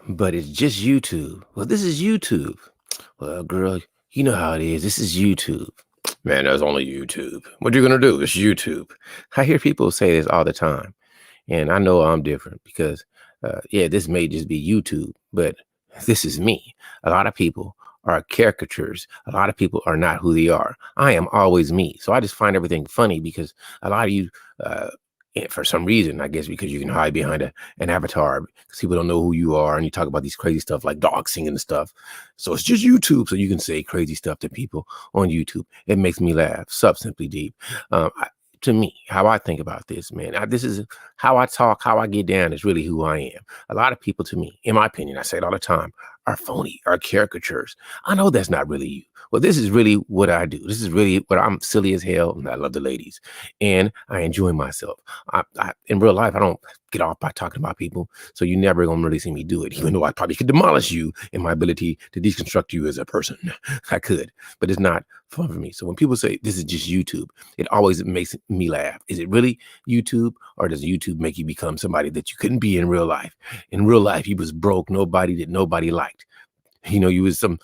But it's just YouTube. Well, this is YouTube. Well, girl, you know how it is. This is YouTube. Man, that's only YouTube. What you gonna do? It's YouTube. I hear people say this all the time, and I know I'm different because, yeah, this may just be YouTube, but this is me. A lot of people are caricatures. A lot of people are not who they are. I am always me. So I just find everything funny because a lot of you, uh, for some reason, I guess because you can hide behind an avatar because people don't know who you are, and you talk about these crazy stuff like dog singing and stuff. So it's just YouTube, so you can say crazy stuff to people on YouTube. It makes me laugh. Sup, Simply Deep. To me, how I think about this, man, this is how I talk, how I get down is really who I am. A lot of people, to me, in my opinion, I say it all the time, are phony, are caricatures. I know that's not really you. Well, this is really what I do. This is really what I'm silly as hell, and I love the ladies, and I enjoy myself. In real life, I don't get off by talking about people, so you never gonna really see me do it. Even though I probably could demolish you in my ability to deconstruct you as a person, I could, but it's not fun for me. So when people say this is just YouTube, it always makes me laugh. Is it really YouTube, or does YouTube make you become somebody that you couldn't be in real life? In real life, you was broke, nobody that nobody liked. You was some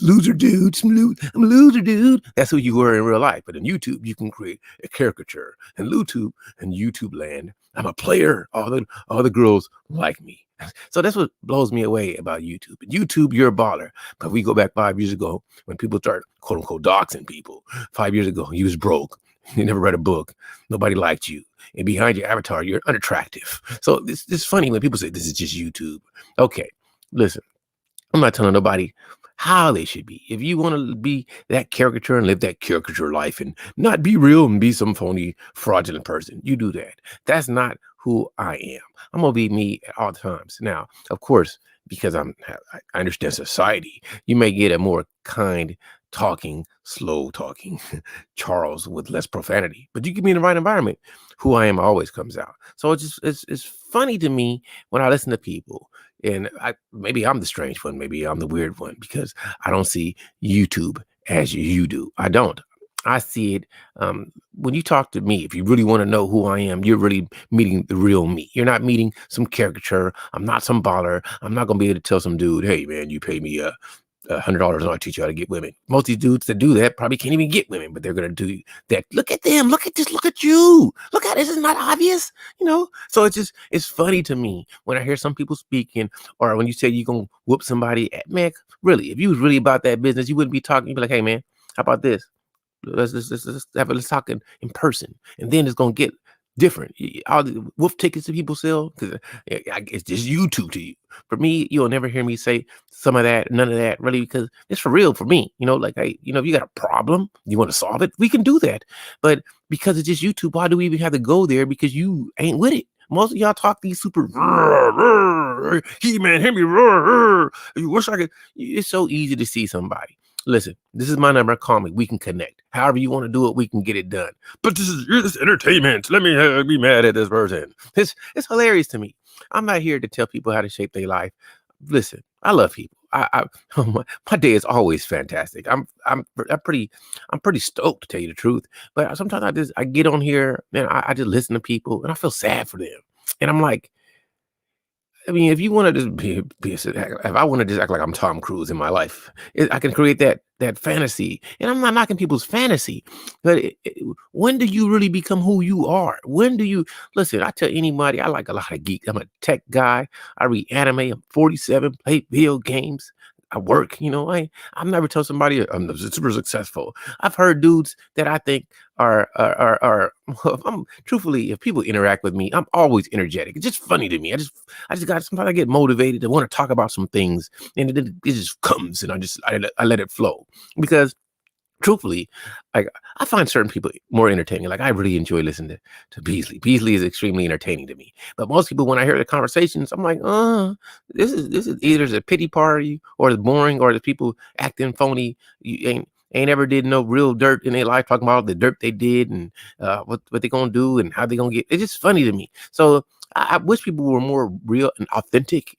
loser dude, I'm a loser dude. That's who you were in real life. But in YouTube, you can create a caricature. And YouTube land, I'm a player. All the girls like me. So that's what blows me away about YouTube. YouTube, you're a baller. But we go back 5 years ago when people start quote unquote doxing people. 5 years ago, you was broke. You never read a book. Nobody liked you. And behind your avatar, you're unattractive. So it's funny when people say this is just YouTube. Okay, listen. I'm not telling nobody how they should be. If you want to be that caricature and live that caricature life and not be real and be some phony, fraudulent person, you do that. That's not who I am. I'm gonna be me at all times. Now, of course, because I understand society, you may get a more kind talking, slow talking Charles with less profanity. But you give me in the right environment, who I am always comes out. So it's funny to me when I listen to people, and maybe I'm the strange one, maybe I'm the weird one because I don't see YouTube as you do. I don't. I see it when you talk to me. If you really want to know who I am, you're really meeting the real me. You're not meeting some caricature. I'm not some baller. I'm not gonna be able to tell some dude, "Hey man, you pay me $100 and I'll teach you how to get women." Most of these dudes that do that probably can't even get women, but they're gonna do that. Look at them. Look at this. Look at you. Look at this. Is not obvious, So it's funny to me when I hear some people speaking, or when you say you're gonna whoop somebody. Man, really, if you was really about that business, you wouldn't be talking. You'd be like, "Hey, man, how about this? Let's talk in person, and then it's gonna get different." All the wolf tickets that people sell, because it's just YouTube to you. For me, you'll never hear me say some of that, none of that, really, because it's for real for me. Like, hey, if you got a problem, you want to solve it, we can do that. But because it's just YouTube, why do we even have to go there? Because you ain't with it. Most of y'all talk these super he man, hit me, you wish I could. It's so easy to see somebody. Listen, this is my number. Call me. We can connect. However you want to do it, we can get it done. But this entertainment. Let me be mad at this person. It's hilarious to me. I'm not here to tell people how to shape their life. Listen, I love people. My day is always fantastic. I'm pretty stoked to tell you the truth. But sometimes I get on here and I just listen to people and I feel sad for them. And I'm like, I mean, if you want to just if I want to just act like I'm Tom Cruise in my life, I can create that fantasy. And I'm not knocking people's fantasy, but when do you really become who you are? When do you listen? I tell anybody, I like a lot of geeks. I'm a tech guy. I read anime. I'm 47. Play video games. I work. I've never told somebody I'm super successful. I've heard dudes that I think are I'm truthfully, if people interact with me, I'm always energetic. It's just funny to me. I just got sometimes I get motivated to want to talk about some things, and it just comes, and I let it flow because truthfully, like I find certain people more entertaining. Like I really enjoy listening to Beasley. Beasley is extremely entertaining to me. But most people, when I hear the conversations, I'm like, this is either a pity party or it's boring or the people acting phony. You ain't ever did no real dirt in their life, talking about the dirt they did and what they gonna do and how they gonna get. It's just funny to me. So I wish people were more real and authentic.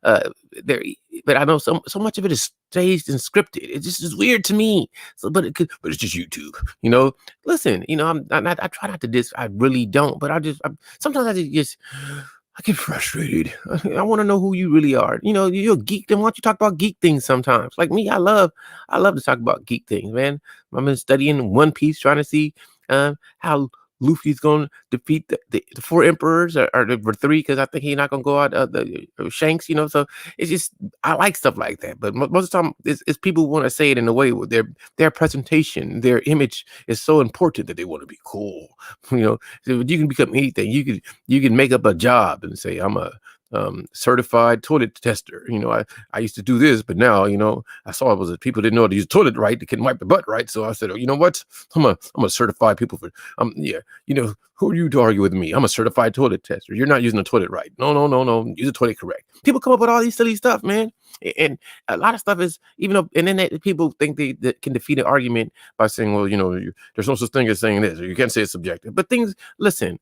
Uh, there, but I know so much of it is staged and scripted. It just is weird to me. So, but it's just YouTube. Listen, I try not to diss. I really don't. But sometimes I just I get frustrated. I want to know who you really are. You're a geek. Then why don't you talk about geek things sometimes? Like me, I love to talk about geek things, man. I've been studying One Piece, trying to see how Luffy's going to defeat the four emperors, or the three, because I think he's not going to go out the Shanks. So it's just I like stuff like that. But most of the time, it's people want to say it in a way where their presentation, their image is so important that they want to be cool. So you can become anything. You can make up a job and say, I'm a certified toilet tester. I used to do this, but now, I saw it was that people didn't know how to use the toilet right. They couldn't wipe the butt right. So I said, oh, you know what? I'm a certified people for, yeah, who are you to argue with me? I'm a certified toilet tester. You're not using the toilet right. No, no, no, no. Use the toilet correct. People come up with all these silly stuff, man. And a lot of stuff is, even though, and then people think they can defeat an argument by saying, well, there's no such thing as saying this, or you can't say it's subjective. But listen,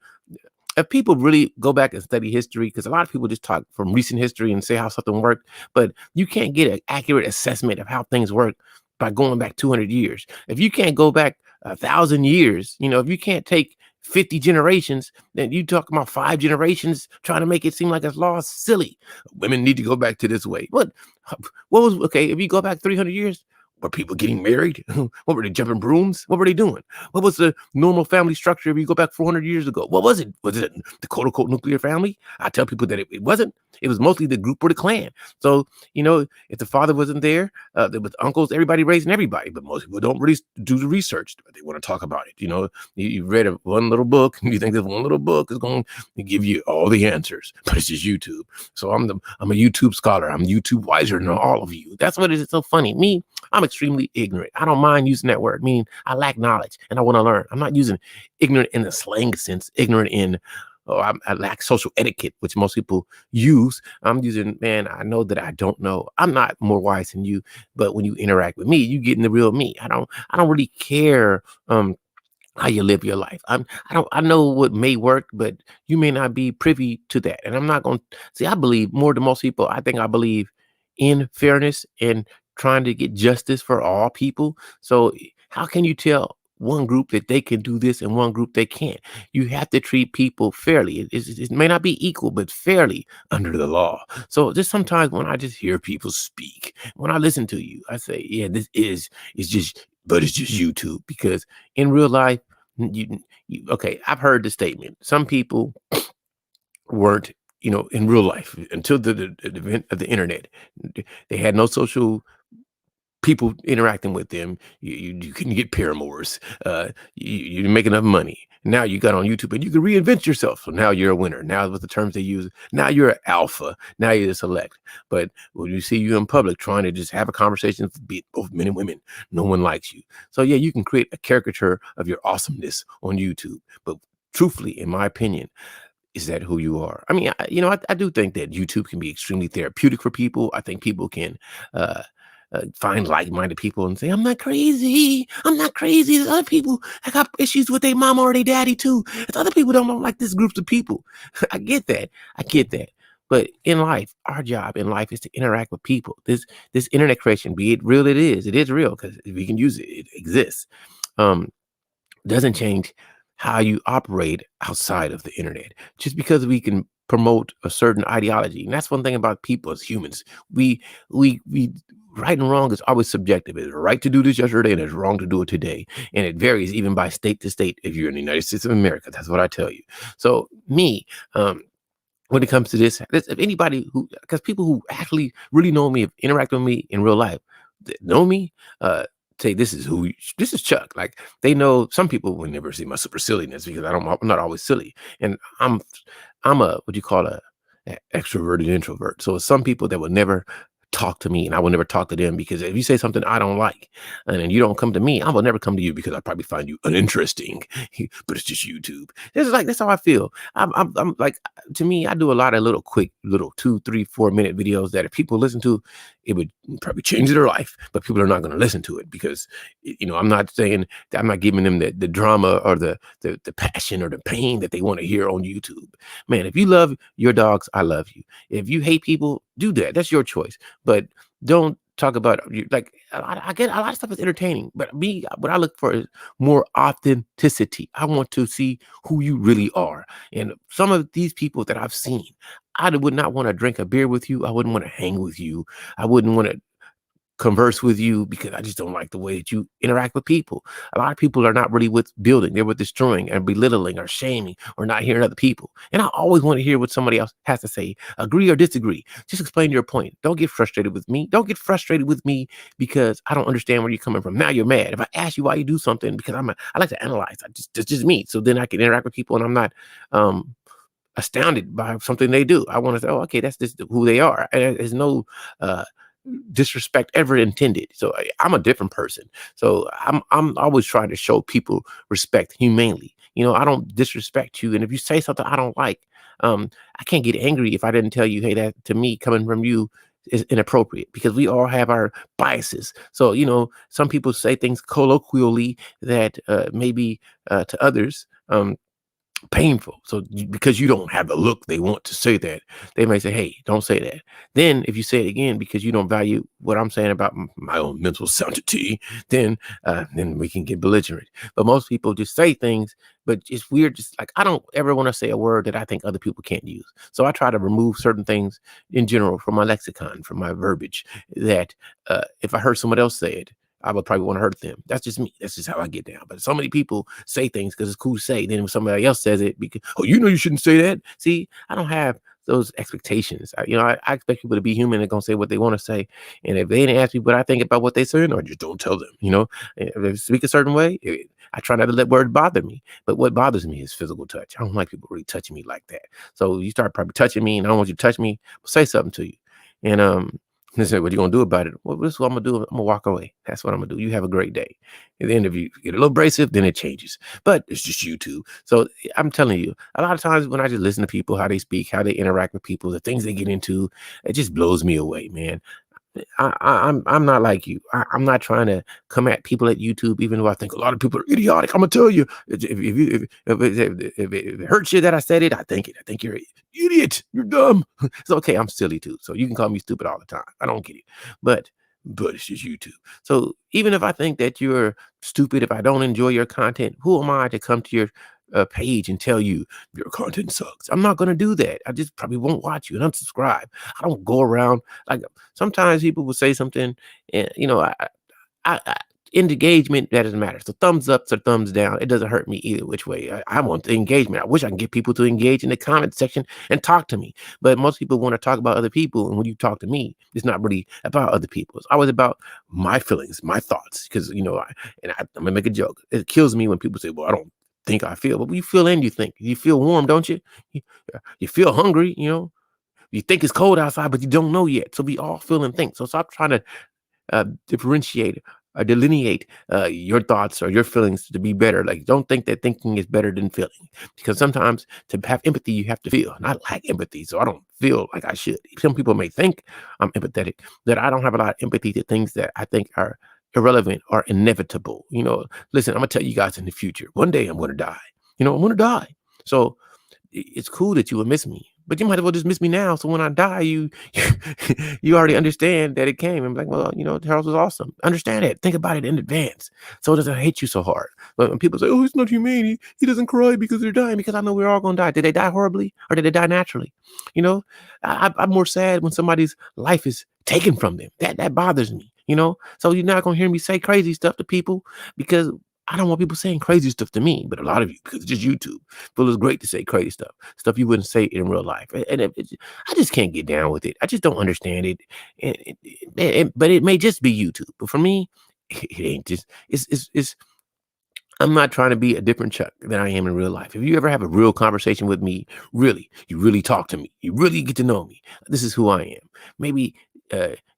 if people really go back and study history, because a lot of people just talk from recent history and say how something worked, but you can't get an accurate assessment of how things work by going back 200 years. If you can't go back 1,000 years, if you can't take 50 generations, then you talk about 5 generations trying to make it seem like it's lost. Silly. Women need to go back to this way. What was okay? If you go back 300 years, were people getting married? What were they, jumping brooms? What were they doing? What was the normal family structure if you go back 400 years ago? What was it? Was it the quote unquote nuclear family? I tell people that it wasn't. It was mostly the group or the clan. So, if the father wasn't there, there was uncles, everybody raising everybody. But most people don't really do the research. But they want to talk about it. You read one little book and you think this one little book is going to give you all the answers. But it's just YouTube. So I'm a YouTube scholar. I'm YouTube wiser than all of you. That's what it is so funny. Me, I'm extremely ignorant. I don't mind using that word, meaning I lack knowledge and I want to learn. I'm not using ignorant in the slang sense, ignorant in, I lack social etiquette, which most people use. I'm using, man, I know that I don't know. I'm not more wise than you, but when you interact with me, you get in the real me. I don't really care how you live your life. I know what may work, but you may not be privy to that. And I'm not going to see, I believe more than most people. I believe in fairness and trying to get justice for all people. So how can you tell one group that they can do this and one group they can't? You have to treat people fairly. It may not be equal, but fairly under the law. So just sometimes when I just hear people speak, when I listen to you, I say, yeah, it's just YouTube, because in real life, okay, I've heard the statement. Some people weren't, in real life until the event of the internet. They had no social people interacting with them. You couldn't get paramours. You didn't make enough money. Now you got on YouTube and you can reinvent yourself. So now you're a winner. Now with the terms they use, now you're an alpha. Now you're a select. But when you see you in public trying to just have a conversation with both men and women, no one likes you. So yeah, you can create a caricature of your awesomeness on YouTube. But truthfully, in my opinion, is that who you are? I mean, I do think that YouTube can be extremely therapeutic for people. I think people can find like-minded people and say, I'm not crazy. I'm not crazy. There's other people that got issues with their mama or their daddy too. There's other people that don't like this group of people. I get that. But in life, our job in life is to interact with people. This internet creation, be it real, it is real, because if we can use it, it exists. Doesn't change how you operate outside of the internet. Just because we can promote a certain ideology, and that's one thing about people as humans, we right and wrong is always subjective. It's right to do this yesterday and it's wrong to do it today, and it varies even by state to state. If you're in the United States of America, that's what I tell you. So me, when it comes to this, if anybody because people who actually really know me, have interacted with me in real life, that know me, say this is Chuck. Like, they know. Some people will never see my super silliness because I'm not always silly, and I'm a what you call a extroverted introvert. So some people that will never talk to me and I will never talk to them, because if you say something I don't like and then you don't come to me, I will never come to you because I probably find you uninteresting. But it's just YouTube. That's how I feel. I'm like, to me, I do a lot of little quick 2, 3, 4 minute videos that if people listen to, it would probably change their life, but people are not going to listen to it because, I'm not saying that I'm not giving them the drama or the passion or the pain that they want to hear on YouTube. Man, if you love your dogs, I love you. If you hate people, do that. That's your choice. But don't talk about like I get a lot of stuff is entertaining, but me, what I look for is more authenticity. I want to see who you really are. And some of these people that I've seen, would not want to drink a beer with you. I wouldn't want to hang with you. I wouldn't want to converse with you because I just don't like the way that you interact with people. A lot of people are not really with building, they're with destroying and belittling or shaming or not hearing other people. And I always want to hear what somebody else has to say. Agree or disagree. Just explain your point. Don't get frustrated with me. Don't get frustrated with me because I don't understand where you're coming from. Now you're mad. If I ask you why you do something, because I like to analyze. It's just me. So then I can interact with people and I'm not astounded by something they do. I want to say, oh, okay, that's just who they are. And there's no uh, disrespect ever intended. So I'm a different person. So I'm always trying to show people respect humanely. I don't disrespect you. And if you say something I don't like, I can't get angry if I didn't tell you, hey, that to me coming from you is inappropriate because we all have our biases. So, some people say things colloquially that maybe to others. Painful. So because you don't have the look they want to say that, they may say, hey, don't say that. Then if you say it again because you don't value what I'm saying about my own mental sanity, then we can get belligerent. But most people just say things, but it's weird. Just like I don't ever want to say a word that I think other people can't use. So I try to remove certain things in general from my lexicon, from my verbiage, that if I heard someone else say it, I would probably want to hurt them. That's just me. That's just how I get down. But so many people say things because it's cool to say. Then when somebody else says it, because you shouldn't say that. See, I don't have those expectations. I expect people to be human and gonna say what they want to say. And if they didn't ask me what I think about what they saying, I just don't tell them. If they speak a certain way, I try not to let words bother me. But what bothers me is physical touch. I don't like people really touching me like that. So you start probably touching me, and I don't want you to touch me. Say something to you, and they said, what are you going to do about it? Well, this is what I'm going to do. I'm going to walk away. That's what I'm going to do. You have a great day. At the end of you get a little abrasive, then it changes. But it's just YouTube. So I'm telling you, a lot of times when I just listen to people, how they speak, how they interact with people, the things they get into, it just blows me away, man. I'm not like you. I'm not trying to come at people at YouTube, even though I think a lot of people are idiotic. I'm gonna tell you, if it hurts you that I said it, I think it. I think you're an idiot. You're dumb. It's okay. I'm silly too, so you can call me stupid all the time. I don't get it, but it's just YouTube. So even if I think that you're stupid, if I don't enjoy your content, who am I to come to your page and tell you your content sucks? I'm not going to do that. I just probably won't watch you and unsubscribe. I don't go around like sometimes people will say something and I engagement that doesn't matter. So thumbs ups or thumbs down, it doesn't hurt me either which way. I want the engagement. I wish I can get people to engage in the comment section and talk to me. But most people want to talk about other people, and when you talk to me, it's not really about other people. It's always about my feelings, my thoughts. Because I'm gonna make a joke. It kills me when people say, "Well, I don't think I feel," but you feel and you think. You feel warm, don't you? You, you feel hungry. You think it's cold outside, but you don't know yet. So we all feel and think. So stop trying to differentiate or delineate your thoughts or your feelings to be better. Like, don't think that thinking is better than feeling, because sometimes to have empathy, you have to feel. And I lack empathy, so I don't feel like I should. Some people may think I'm empathetic, that I don't have a lot of empathy to things that I think are irrelevant or inevitable. Listen, I'm gonna tell you guys in the future, one day I'm gonna die. I'm gonna die. So it's cool that you would miss me, but you might as well just miss me now. So when I die, you you already understand that it came. And be like, well, Charles was awesome. Understand it. Think about it in advance, so it doesn't hate you so hard. But when people say, "Oh, it's not humane. He doesn't cry because they're dying," because I know we're all gonna die. Did they die horribly or did they die naturally? I'm more sad when somebody's life is taken from them. That bothers me. So you're not gonna hear me say crazy stuff to people because I don't want people saying crazy stuff to me, but a lot of you, because it's just YouTube, feel it's great to say crazy stuff you wouldn't say in real life. And I just can't get down with it. I just don't understand it. But it may just be YouTube. But for me, it ain't just, it's I'm not trying to be a different Chuck than I am in real life. If you ever have a real conversation with me, you really talk to me, you really get to know me. This is who I am. Maybe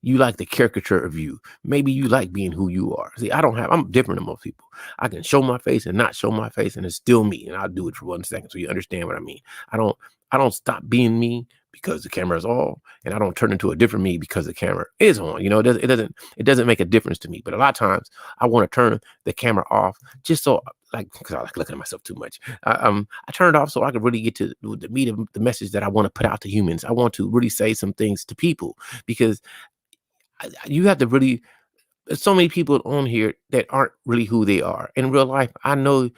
you like the caricature of you. Maybe you like being who you are. See, I'm different than most people. I can show my face and not show my face, and it's still me. And I'll do it for 1 second so you understand what I mean. I don't stop being me because the camera is on, and I don't turn into a different me because the camera is on. It doesn't make a difference to me. But a lot of times I want to turn the camera off just so, like, because I like looking at myself too much. I turn it off so I can really get to the meat of the message that I want to put out to humans. I want to really say some things to people because You have to really, there's so many people on here that aren't really who they are. In real life, I know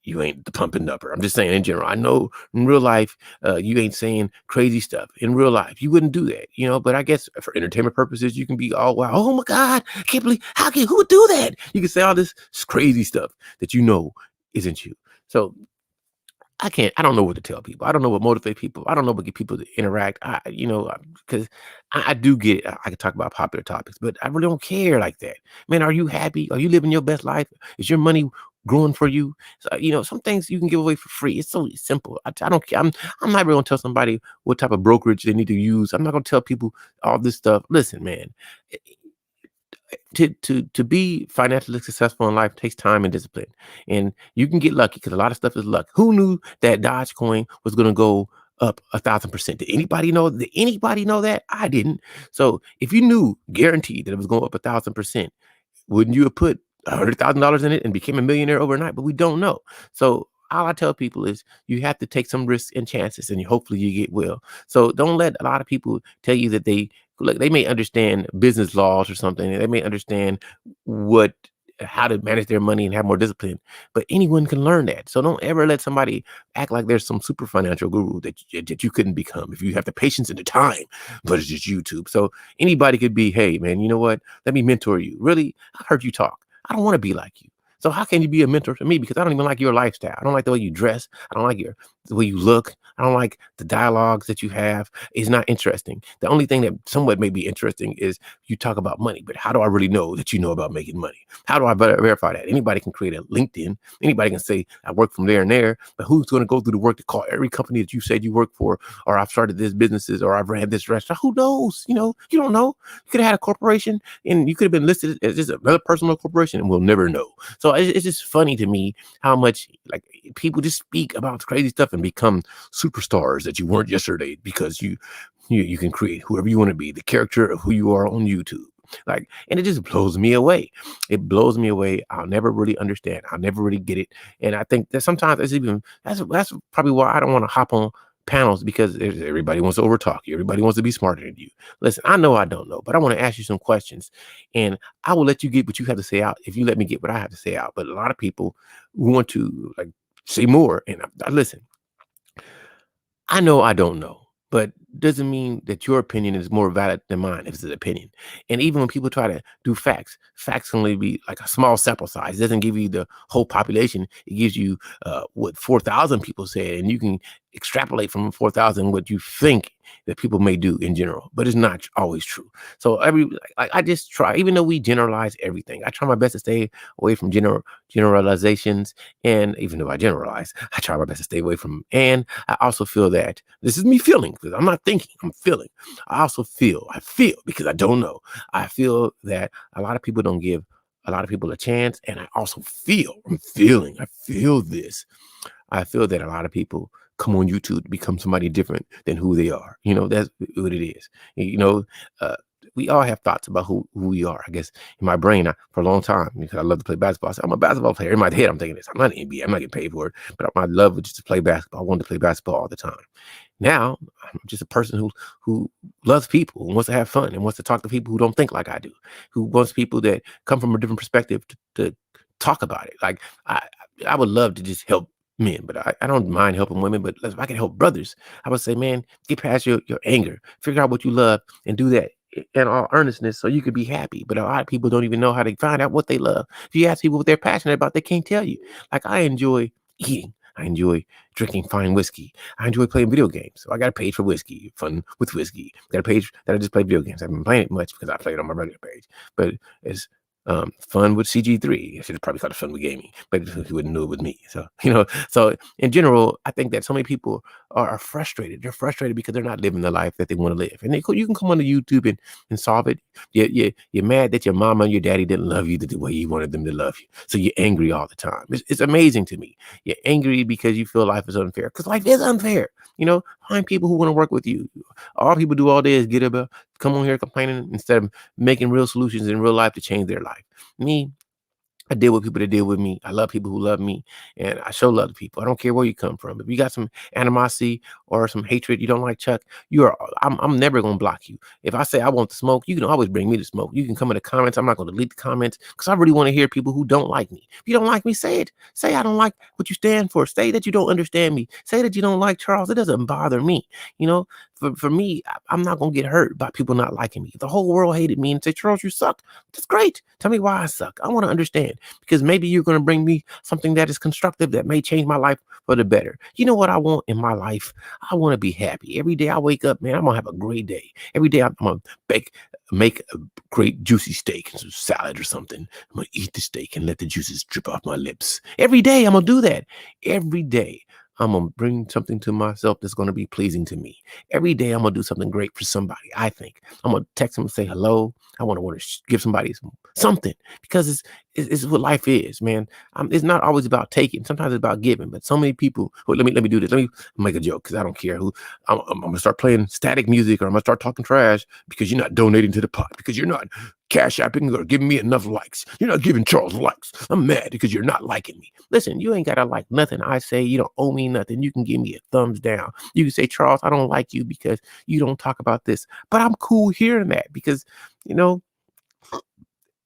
you ain't the pumping upper. I'm just saying in general. I know in real life, you ain't saying crazy stuff. In real life, you wouldn't do that, But I guess for entertainment purposes, you can be all wow. Oh my God, I can't believe who would do that? You can say all this crazy stuff that isn't you. So I don't know what to tell people. I don't know what motivate people. I don't know what get people to interact. Because I do get, I can talk about popular topics, but I really don't care like that. Man, are you happy? Are you living your best life? Is your money growing for you? So, some things you can give away for free. It's so simple. I don't care. I'm not really gonna tell somebody what type of brokerage they need to use. I'm not gonna tell people all this stuff. Listen, man, to be financially successful in life takes time and discipline, and you can get lucky because a lot of stuff is luck. Who knew that Dogecoin was going to go up 1,000%? Did anybody know? Did anybody know that? I didn't. So if you knew, guaranteed that it was going up 1,000%, wouldn't you have put $100,000 in it and became a millionaire overnight? But we don't know. So all I tell people is you have to take some risks and chances, and hopefully you get well. So don't let a lot of people tell you that they may understand business laws or something. And they may understand what how to manage their money and have more discipline, but anyone can learn that. So don't ever let somebody act like there's some super financial guru that you couldn't become if you have the patience and the time. But it's just YouTube. So anybody could be, hey man, you know what? Let me mentor you. Really, I heard you talk. I don't want to be like you. So how can you be a mentor to me? Because I don't even like your lifestyle. I don't like the way you dress. I don't like the way you look. I don't like the dialogues that you have. It's not interesting. The only thing that somewhat may be interesting is you talk about money, but how do I really know that you know about making money? How do I verify that? Anybody can create a LinkedIn. Anybody can say, I work from there and there, but who's going to go through the work to call every company that you said you work for, or I've started this businesses, or I've ran this restaurant? Who knows? You don't know. You could have had a corporation and you could have been listed as just another personal corporation and we'll never know. So it's just funny to me how much like people just speak about crazy stuff and become superstars that you weren't yesterday because you can create whoever you want to be, the character of who you are on YouTube. And it just blows me away. It blows me away. I'll never really understand. I'll never really get it. And I think that sometimes that's probably why I don't want to hop on panels, because everybody wants to overtalk you. Everybody wants to be smarter than you. Listen, I know I don't know, but I want to ask you some questions, and I will let you get what you have to say out if you let me get what I have to say out. But a lot of people want to say more, and listen. I know I don't know, but doesn't mean that your opinion is more valid than mine if it's an opinion. And even when people try to do facts can only be like a small sample size. It doesn't give you the whole population. It gives you what 4,000 people said, and you can extrapolate from 4,000 what you think that people may do in general, but it's not always true. So I just try, even though we generalize everything, I try my best to stay away from generalizations. And even though I generalize, I try my best to stay away from. And I also feel that this is me feeling, because I'm not thinking, I'm feeling. I feel because I don't know. I feel that a lot of people don't give a lot of people a chance. And I also I feel this. I feel that a lot of people come on YouTube to become somebody different than who they are. That's what it is. Uh, we all have thoughts about who we are. I guess in my brain, for a long time, because I love to play basketball, I said, I'm a basketball player. In my head, I'm thinking this. I'm not an NBA. I'm not getting paid for it. But my love was just to play basketball. I wanted to play basketball all the time. Now, I'm just a person who loves people, and wants to have fun, and wants to talk to people who don't think like I do, who wants people that come from a different perspective to talk about it. I would love to just help men, but I don't mind helping women. But if I can help brothers, I would say, man, get past your anger, figure out what you love, and do that in all earnestness so you could be happy. But a lot of people don't even know how to find out what they love. If you ask people what they're passionate about, they can't tell you. Like, I enjoy eating. I enjoy drinking fine whiskey. I enjoy playing video games. So I got a page for whiskey, fun with whiskey. Got a page that I just play video games. I haven't been playing it much because I play it on my regular page. But it's fun with CG3. I should have probably called it fun with gaming, but he wouldn't know it with me. So in general, I think that so many people are frustrated. They're frustrated because they're not living the life that they want to live. And you can come onto YouTube and solve it. You're mad that your mama and your daddy didn't love you the way you wanted them to love you. So you're angry all the time. It's amazing to me. You're angry because you feel life is unfair, because life is unfair. Find people who want to work with you. All people do all day is get up, come on here complaining instead of making real solutions in real life to change their life. Me, I deal with people that deal with me. I love people who love me, and I show love to people. I don't care where you come from. If you got some animosity or some hatred, you don't like Chuck, you are. I'm never gonna block you. If I say I want to smoke, you can always bring me to smoke. You can come in the comments. I'm not gonna delete the comments because I really want to hear people who don't like me. If you don't like me, say it. Say I don't like what you stand for. Say that you don't understand me. Say that you don't like Charles. It doesn't bother me. You know, for me, I'm not gonna get hurt by people not liking me. If the whole world hated me and say Charles, you suck. That's great. Tell me why I suck. I want to understand because maybe you're going to bring me something that is constructive that may change my life for the better. You know what I want in my life? I want to be happy. Every day I wake up, man, I'm going to have a great day. Every day I'm going to make a great juicy steak and some salad or something. I'm going to eat the steak and let the juices drip off my lips. Every day I'm going to do that. Every day. I'm going to bring something to myself that's going to be pleasing to me. Every day I'm going to do something great for somebody, I think. I'm going to text them and say hello. I want to give somebody something because it's what life is, man. It's not always about taking. Sometimes it's about giving. But so many people. Well, let me do this. Let me make a joke because I don't care who. I'm gonna start playing static music or I'm gonna start talking trash because you're not donating to the pot because you're not cash apping or giving me enough likes. You're not giving Charles likes. I'm mad because you're not liking me. Listen, you ain't gotta like nothing I say. You don't owe me nothing. You can give me a thumbs down. You can say, Charles, I don't like you because you don't talk about this. But I'm cool hearing that because you know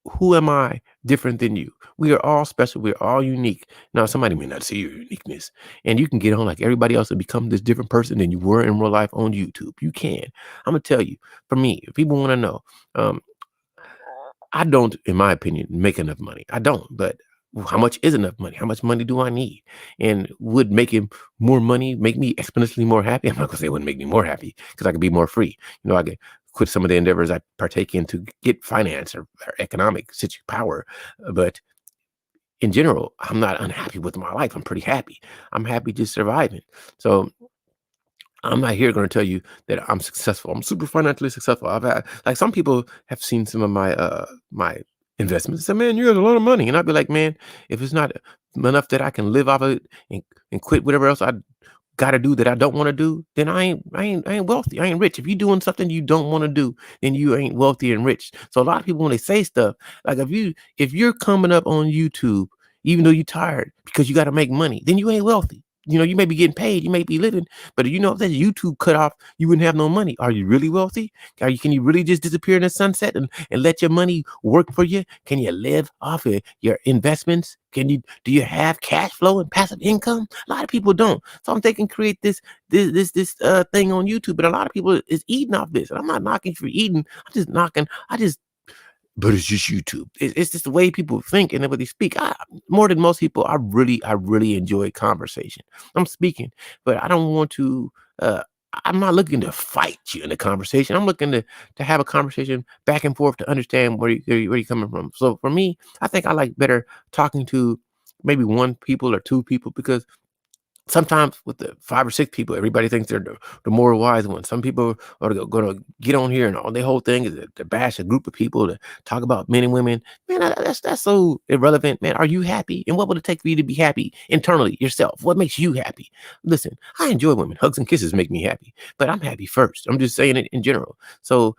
who am I different than you? We are all special. We're all unique. Now, somebody may not see your uniqueness, and you can get on like everybody else and become this different person than you were in real life on YouTube. You can. I'm gonna tell you. For me, if people want to know, um, I don't, in my opinion, make enough money. I don't. But how much is enough money? How much money do I need? And would making more money make me exponentially more happy? I'm not gonna say it wouldn't make me more happy because I could be more free. I could quit some of the endeavors I partake in to get finance or economic power. But in general, I'm not unhappy with my life. I'm pretty happy. I'm happy just surviving. So I'm not here going to tell you that I'm successful. I'm super financially successful. I've had like some people have seen some of my investments and say, man, you have a lot of money. And I'd be like, man, if it's not enough that I can live off of it and quit whatever else I gotta do that I don't want to do, then I ain't wealthy. I ain't rich. If you're doing something you don't want to do, then you ain't wealthy and rich. So a lot of people when they say stuff, like if you're coming up on YouTube, even though you're tired because you gotta make money, then you ain't wealthy. You may be getting paid, you may be living, but if that YouTube cut off, you wouldn't have no money. Are you really wealthy? Can you really just disappear in the sunset and let your money work for you? Can you live off of your investments? Do you have cash flow and passive income? A lot of people don't. So they can create this thing on YouTube, but a lot of people is eating off this. And I'm not knocking for eating. I'm just knocking. But it's just YouTube. It's just the way people think and the way they speak. More than most people, I really enjoy conversation. I'm speaking, but I don't want to. I'm not looking to fight you in the conversation. I'm looking to have a conversation back and forth to understand where you're coming from. So for me, I think I like better talking to maybe one people or two people because sometimes with the 5 or 6 people, everybody thinks they're the more wise one. Some people are going to get on here and all their whole thing is to bash a group of people to talk about men and women. Man, that's so irrelevant, man. Are you happy? And what would it take for you to be happy internally yourself? What makes you happy? Listen, I enjoy women. Hugs and kisses make me happy, but I'm happy first. I'm just saying it in general. So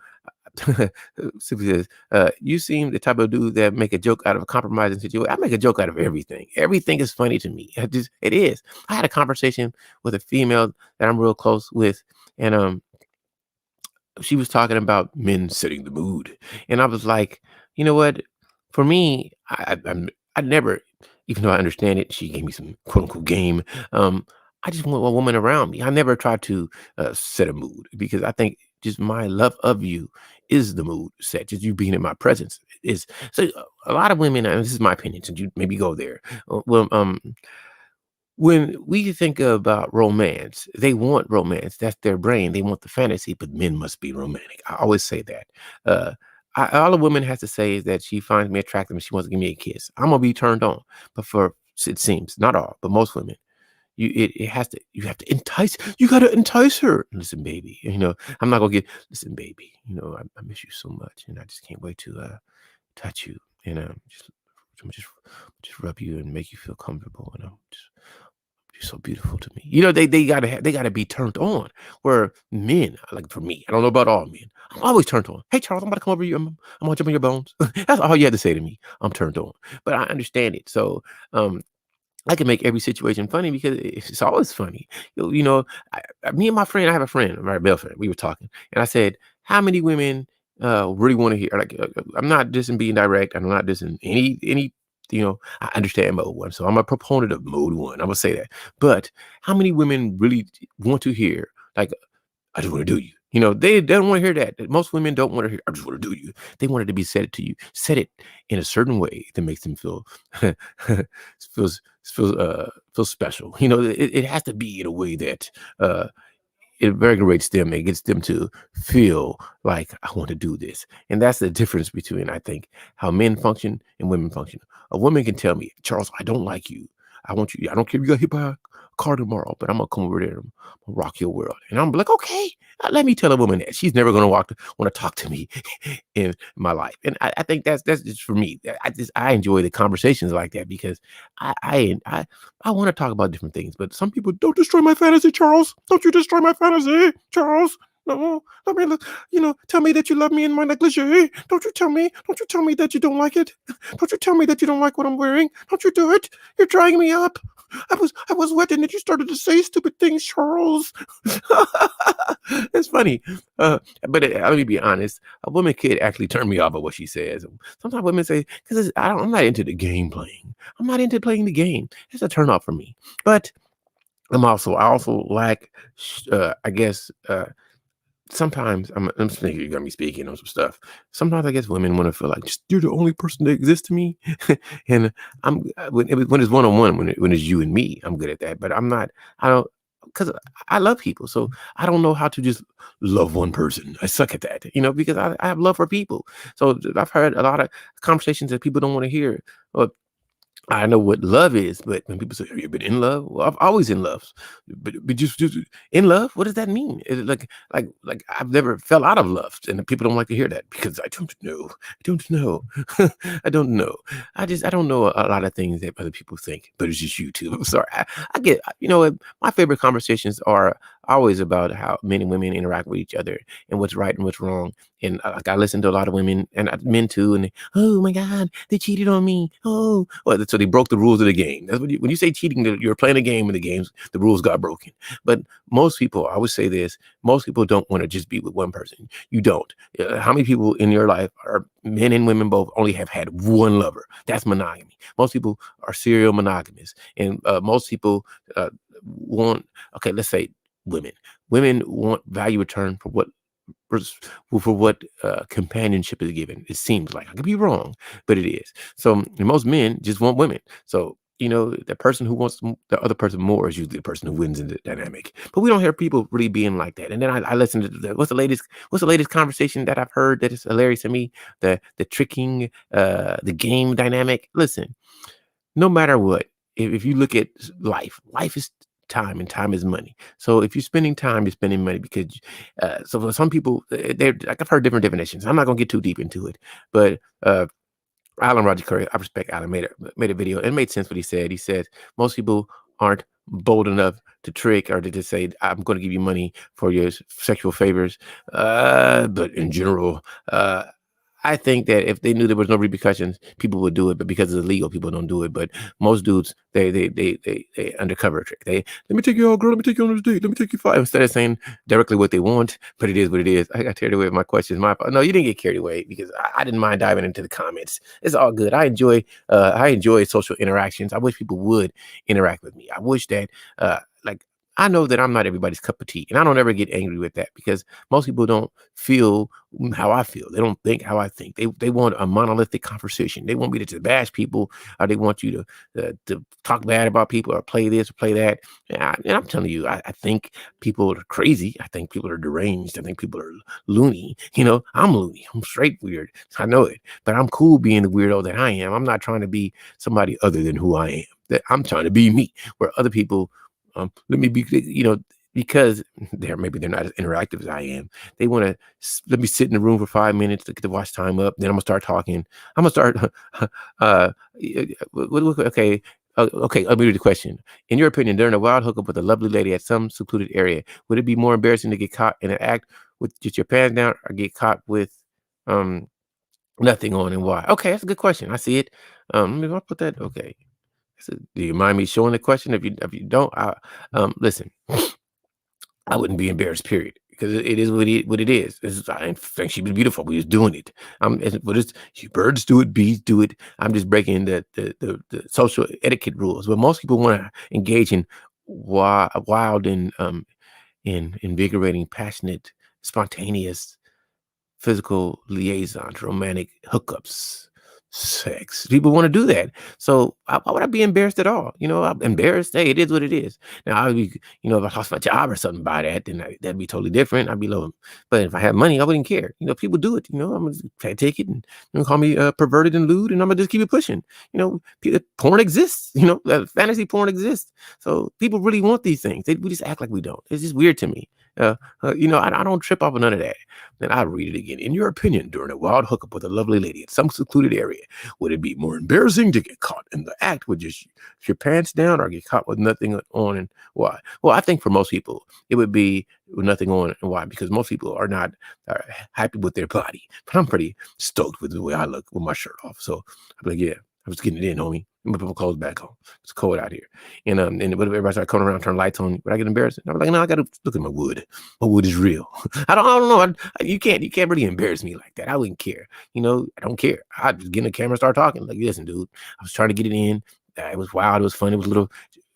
Sippy says, you seem the type of dude that make a joke out of a compromising situation. I make a joke out of everything. Everything is funny to me. It is. I had a conversation with a female that I'm real close with, and she was talking about men setting the mood, and I was like, you know what? For me, I never, even though I understand it, she gave me some quote unquote game. Um, I just want a woman around me. I never try to set a mood because I think just my love of you is the mood set. Just you being in my presence is so. A lot of women, and this is my opinion, since you maybe go there. Well, when we think about romance, they want romance. That's their brain. They want the fantasy, but men must be romantic. I always say that. Uh, all a woman has to say is that she finds me attractive and she wants to give me a kiss. I'm gonna be turned on. But for it seems not all, but most women, you have to entice. You got to entice her. Listen, baby. I'm not gonna get. Listen, baby. I miss you so much, and I just can't wait to touch you and just just rub you and make you feel comfortable. And you're so beautiful to me. They gotta be turned on. Where men, like for me, I don't know about all men. I'm always turned on. Hey, Charles, I'm about to come over you. I'm gonna jump in your bones. That's all you had to say to me. I'm turned on, but I understand it. So, um, I can make every situation funny because it's always funny. Me and my friend, I have a friend, my male friend. We were talking, and I said, "How many women really want to hear?" Like, I'm not just being direct. I'm not just any. I understand mode one, so I'm a proponent of mode one. I'm gonna say that. But how many women really want to hear like I just want to do you. They don't want to hear that. Most women don't want to hear, I just want to do you. They want it to be said to you. Said it in a certain way that makes them feel feels special. It has to be in a way that it invigorates them. It gets them to feel like I want to do this. And that's the difference between, I think, how men function and women function. A woman can tell me, Charles, I don't like you. I want you. I don't care if you got hit by a car tomorrow, but I'm gonna come over there and I'm gonna rock your world. And I'm like, okay, let me tell a woman that she's never gonna want to talk to me in my life. And I think that's just for me. I enjoy the conversations like that because I want to talk about different things. But some people don't destroy my fantasy, Charles. Don't you destroy my fantasy, Charles. No, tell me that you love me in my negligee. Don't you tell me that you don't like it. Don't you tell me that you don't like what I'm wearing. Don't you do it. You're drying me up. I was wet and then you started to say stupid things, Charles. It's funny. But let me be honest. A woman could actually turn me off of what she says. Sometimes women say, because I'm not into the game playing. I'm not into playing the game. It's a turn off for me. But I also like, I guess, sometimes I'm thinking you're gonna be speaking on some stuff. Sometimes I guess women want to feel like just you're the only person that exists to me, and when it's one on one, when it's you and me, I'm good at that. But I'm not. I don't because I love people, so I don't know how to just love one person. I suck at that, because I have love for people. So I've heard a lot of conversations that people don't want to hear. I know what love is, but when people say, "Have you been in love?" Well, I've always in love, but just in love. What does that mean? Is it like I've never fell out of love, and people don't like to hear that because I don't know. I don't know. I don't know. I don't know a lot of things that other people think, but it's just YouTube. I'm sorry. I get my favorite conversations are always about how men and women interact with each other and what's right and what's wrong. And like I listen to a lot of women and men too, and oh my God, they cheated on me. Oh, well, so they broke the rules of the game. That's when you say cheating, you're playing a game and the rules got broken. But most people, I would say this, most people don't want to just be with one person. You don't. How many people in your life are men and women both only have had one lover? That's monogamy. Most people are serial monogamous. And most people want, okay, let's say women. Women want value return for what companionship is given. It seems like I could be wrong, but it is. So most men just want women. So the person who wants the other person more is usually the person who wins in the dynamic. But we don't hear people really being like that. And then I listen to what's the latest conversation that I've heard that is hilarious to me? The tricking, the game dynamic. Listen, no matter what, if you look at life is time and time is money. So if you're spending time, you're spending money because so for some people, they're like I've heard different definitions. I'm not gonna get too deep into it, but Alan Roger Curry, I respect Alan, made a video. It made sense what he said. He said most people aren't bold enough to trick or to just say, I'm going to give you money for your sexual favors. But in general, I think that if they knew there was no repercussions, people would do it. But because it's illegal, people don't do it. But most dudes, they undercover trick. They let me take you out, girl. Let me take you on this date. Let me take you five. Instead of saying directly what they want, but it is what it is. I got carried away with my questions. No, you didn't get carried away because I didn't mind diving into the comments. It's all good. I enjoy social interactions. I wish people would interact with me. I wish that like I know that I'm not everybody's cup of tea, and I don't ever get angry with that because most people don't feel how I feel. They don't think how I think. They want a monolithic conversation. They want me to just bash people, or they want you to talk bad about people, or play this or play that. And I'm telling you, I think people are crazy. I think people are deranged. I think people are loony. I'm loony. I'm straight weird. I know it, but I'm cool being the weirdo that I am. I'm not trying to be somebody other than who I am. That I'm trying to be me. Where other people let me be, because maybe they're not as interactive as I am. They want to let me sit in the room for 5 minutes to get the watch time up. Then I'm gonna start talking. I'm gonna start. Okay. Okay, let me read the question. In your opinion, during a wild hookup with a lovely lady at some secluded area, would it be more embarrassing to get caught in an act with just your pants down or get caught with um nothing on, and why? Okay, that's a good question. I see it. Maybe I'll put that. Okay. So, do you mind me showing the question? If you don't, listen. I wouldn't be embarrassed, period, because it is what it is. I didn't think she was beautiful. We was doing it. But it's birds do it, bees do it. I'm just breaking the social etiquette rules. But most people want to engage in wild and in invigorating, passionate, spontaneous physical liaisons, romantic hookups, sex. People want to do that. So why would I be embarrassed at all? I'm embarrassed. Hey, it is what it is. Now, I'd be, if I lost my job or something by that, then that'd be totally different. I'd be low. But if I had money, I wouldn't care. People do it. I'm going to take it and call me perverted and lewd, and I'm going to just keep it pushing. Porn exists. Fantasy porn exists. So people really want these things. We just act like we don't. It's just weird to me. I don't trip off of none of that. Then I read it again. In your opinion, during a wild hookup with a lovely lady in some secluded area, would it be more embarrassing to get caught in the act with just your pants down, or get caught with nothing on, and why? Well, I think for most people, it would be with nothing on, and why? Because most people are not happy with their body. But I'm pretty stoked with the way I look with my shirt off. So I'm like, yeah, I was getting it in, homie. I'm gonna put my clothes back on. It's cold out here. And everybody started coming around, turn lights on. But I get embarrassed. And I'm like, no, I gotta look at my wood. My wood is real. I don't know. You can't really embarrass me like that. I wouldn't care. I don't care. I just get in the camera and start talking. Like, listen, dude, I was trying to get it in. It was wild. It was fun. It was a little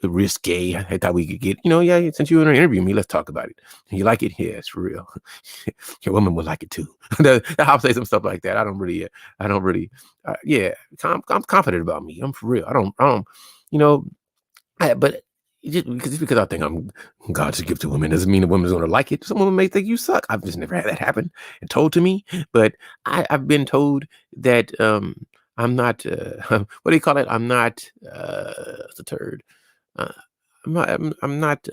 risque. I thought we could get, yeah, since you were in an interview me, let's talk about it. You like it? Yeah, it's for real. Your woman would like it too. I'll say some stuff like that. I don't really, yeah, I'm confident about me. I'm for real. I don't, but just because I think I'm God's gift to women doesn't mean a woman's going to like it. Some women may think you suck. I've just never had that happen and told to me. But I've been told that I'm not. What do you call it? I'm not. What's the third? Uh, I'm not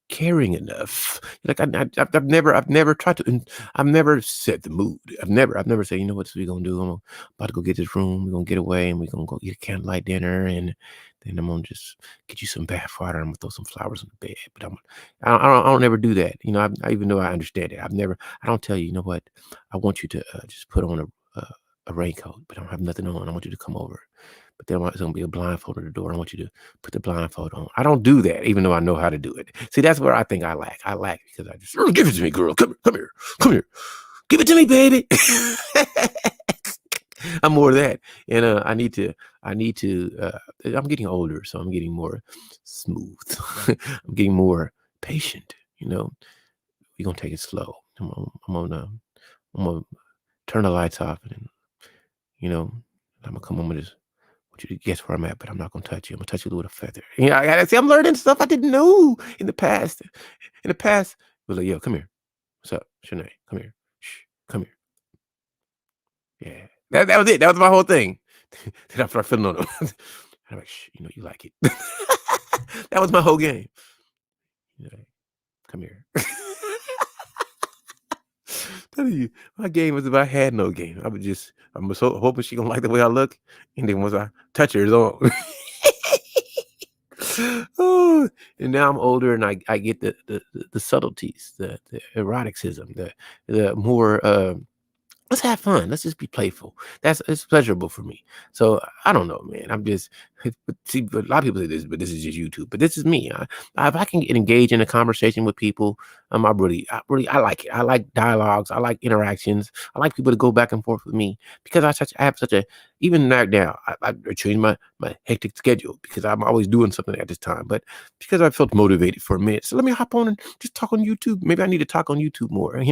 caring enough. Like I've never tried to. And I've never set the mood. I've never said, what we gonna do? About to go get this room. We're gonna get away, and we're gonna go eat a candlelight dinner, and then I'm gonna just get you some bath water. I'm gonna throw some flowers on the bed. But I don't ever do that. Even though I understand it, I don't tell you. You know what? I want you to just put on a raincoat, but I don't have nothing on. I want you to come over. But there's going to be a blindfold at the door. I want you to put the blindfold on. I don't do that, even though I know how to do it. See, that's where I think I lack. I lack because I just, give it to me, girl. Come here. Give it to me, baby. I'm more of that. And I'm getting older, so I'm getting more smooth. I'm getting more patient, We're going to take it slow. I'm gonna turn the lights off, and I'm gonna come home and just want you to guess where I'm at, but I'm not gonna touch you. I'm gonna touch you with a feather. I gotta see. I'm learning stuff I didn't know in the past. In the past, it was like, yo, come here. What's up, Shanae? Come here. Shh, come here. Yeah, that was it. That was my whole thing. Then I started feeling on them. I'm like, shh, you like it. That was my whole game. Come here. Telling you, my game was if I had no game. I'm just hoping she gonna like the way I look, and then once I touch her, it's on. Oh, and now I'm older, and I get the subtleties, the eroticism, the more let's have fun. Let's just be playful. It's pleasurable for me. So I don't know, man. I'm just see. A lot of people say this, but this is just YouTube. But this is me. If I can engage in a conversation with people, I like it. I like dialogues. I like interactions. I like people to go back and forth with me because I have such a even now. I changed my hectic schedule because I'm always doing something at this time. But because I felt motivated for a minute, so let me hop on and just talk on YouTube. Maybe I need to talk on YouTube more.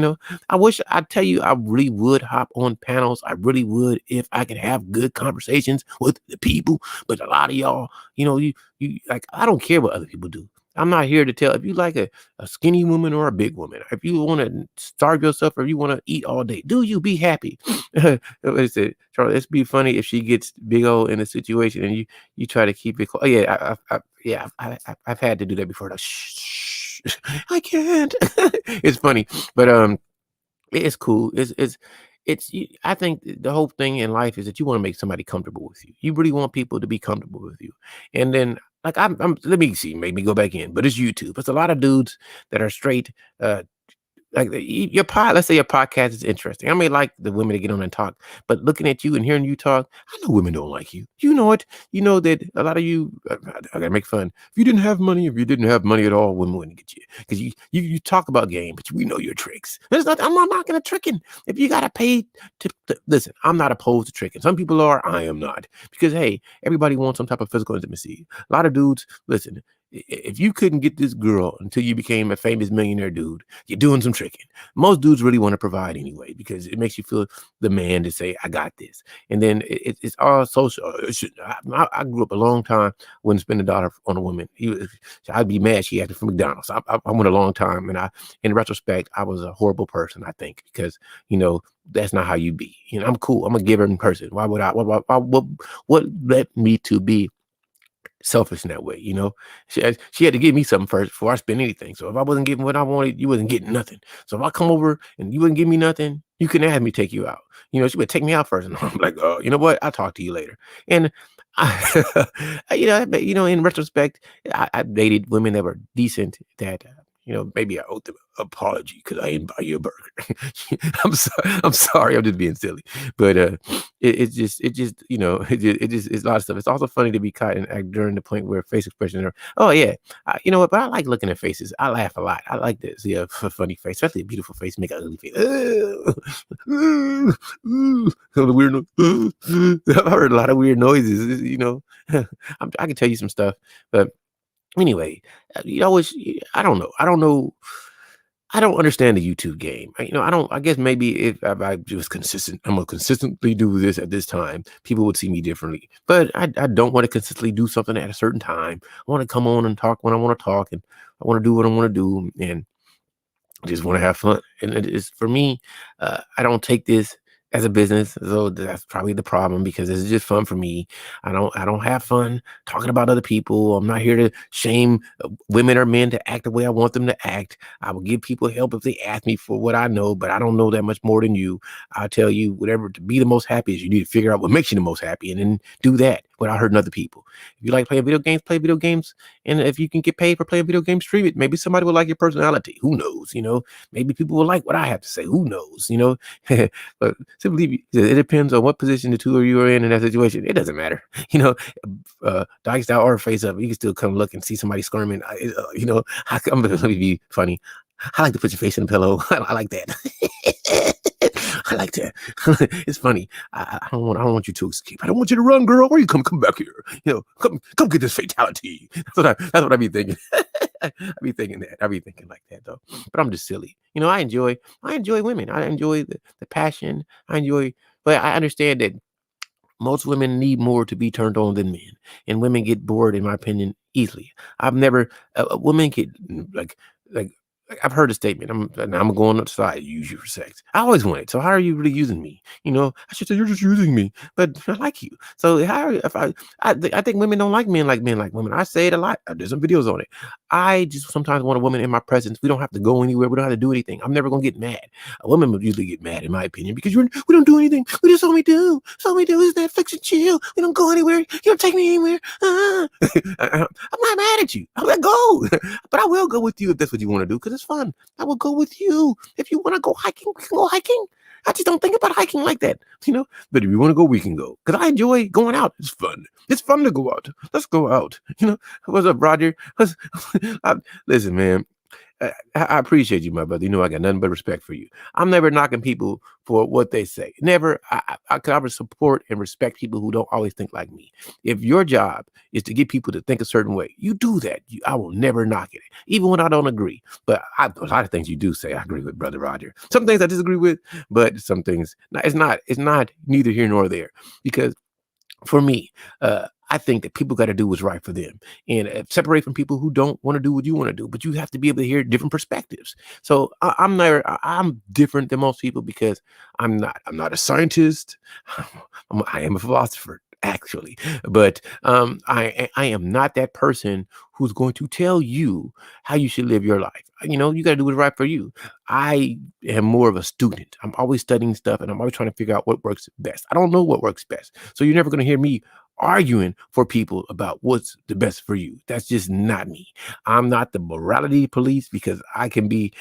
I wish I tell you I really would hop on panels. I really would if I could have good conversations with the people. But a lot of y'all, you like, I don't care what other people do. I'm not here to tell if you like a skinny woman or a big woman. If you want to starve yourself or you want to eat all day, do you be happy? Charlie, it's be funny if she gets big old in a situation and you try to keep it. Oh yeah, I've had to do that before. Like, shh, I can't. It's funny, but it's cool. I think the whole thing in life is that you want to make somebody comfortable with you. You really want people to be comfortable with you. And then like I'm let me see, make me go back in, but it's YouTube. It's a lot of dudes that are straight Like your pod, let's say your podcast is interesting. I may like the women that get on and talk, but looking at you and hearing you talk, I know women don't like you. You know it. You know that a lot of you. I gotta make fun. If you didn't have money, if you didn't have money at all, women wouldn't get you because you talk about game, but we know your tricks. There's not. I'm not knocking a tricking. If you gotta pay to listen, I'm not opposed to tricking. Some people are. I am not because hey, everybody wants some type of physical intimacy. A lot of dudes. Listen, if you couldn't get this girl until you became a famous millionaire dude, you're doing some tricking. Most dudes really want to provide anyway because it makes you feel the man to say, I got this. And then it's all social. I grew up a long time, wouldn't spend $1 on a woman. I'd be mad she acted for McDonald's. I went a long time. And in retrospect, I was a horrible person, I think, because, that's not how you be. I'm cool. I'm a giver in person. Why would I? What led me to be selfish in that way, she had to give me something first before I spend anything. So if I wasn't getting what I wanted, you wasn't getting nothing. So if I come over and you wouldn't give me nothing, you couldn't have me take you out. She would take me out first, and I'm like, oh, you know what? I'll talk to you later. And I, in retrospect, I dated women that were decent. That maybe I owed them an apology because I didn't buy you a burger. I'm sorry. I'm sorry. I'm just being silly. But it's a lot of stuff. It's also funny to be caught and act during the point where face expressions are, oh yeah, you know what? But I like looking at faces. I laugh a lot. I like to see a funny face, especially a beautiful face make an ugly face. The weird I've heard a lot of weird noises. I can tell you some stuff, but anyway, I don't know. I don't know. I don't understand the YouTube game. I don't. I guess maybe if I was consistent, I'm gonna consistently do this at this time. People would see me differently. But I don't want to consistently do something at a certain time. I want to come on and talk when I want to talk, and I want to do what I want to do, and I just want to have fun. And it is for me. I don't take this as a business, so that's probably the problem because it's just fun for me. I don't have fun talking about other people. I'm not here to shame women or men to act the way I want them to act. I will give people help if they ask me for what I know, but I don't know that much more than you. I'll tell you whatever to be the most happy is. You need to figure out what makes you the most happy and then do that without hurting other people. If you like playing video games, play video games. And if you can get paid for playing video games, stream it. Maybe somebody will like your personality. Who knows? Maybe people will like what I have to say. Who knows? But simply, it depends on what position the two of you are in that situation. It doesn't matter. Doggy style or face up, you can still come look and see somebody squirming. I'm let me be funny. I like to put your face in the pillow. I like that. I like that. It's funny. I don't want you to escape. I don't want you to run, girl. Where you come back here? Come get this fatality. That's what I be thinking. I be thinking that. I be thinking like that though. But I'm just silly. I enjoy women. I enjoy the passion. But I understand that most women need more to be turned on than men, and women get bored, in my opinion, easily. I've never a woman get like I've heard a statement. I'm going outside. Use you for sex. I always wanted. So how are you really using me? I should say you're just using me, but I like you. So if I think women don't like men like women. I say it a lot. There's some videos on it. I just sometimes want a woman in my presence. We don't have to go anywhere. We don't have to do anything. I'm never gonna get mad. A woman would usually get mad, in my opinion, because we don't do anything. We just all we do. So all we do is Netflix and chill. We don't go anywhere. You don't take me anywhere. I'm not mad at you. I'm gonna go, but I will go with you if that's what you want to do because it's fun. I will go with you if you want to go hiking. We can go hiking. I just don't think about hiking like that, But if you want to go, we can go because I enjoy going out. It's fun. It's fun to go out. Let's go out. What's up, Roger? Listen, man. I appreciate you, my brother. I got nothing but respect for you. I'm never knocking people for what they say. Never. I could support and respect people who don't always think like me. If your job is to get people to think a certain way, you do that. I will never knock it, even when I don't agree. But a lot of things you do say, I agree with, Brother Roger. Some things I disagree with, but some things, it's not neither here nor there. Because for me, I think that people got to do what's right for them and separate from people who don't want to do what you want to do. But you have to be able to hear different perspectives. So I'm different than most people because I'm not a scientist. I am a philosopher, actually, but I am not that person who's going to tell you how you should live your life. You got to do what's right for you. I am more of a student. I'm always studying stuff and I'm always trying to figure out what works best. I don't know what works best. So you're never going to hear me arguing for people about what's the best for you. That's just not me. I'm not the morality police because I can be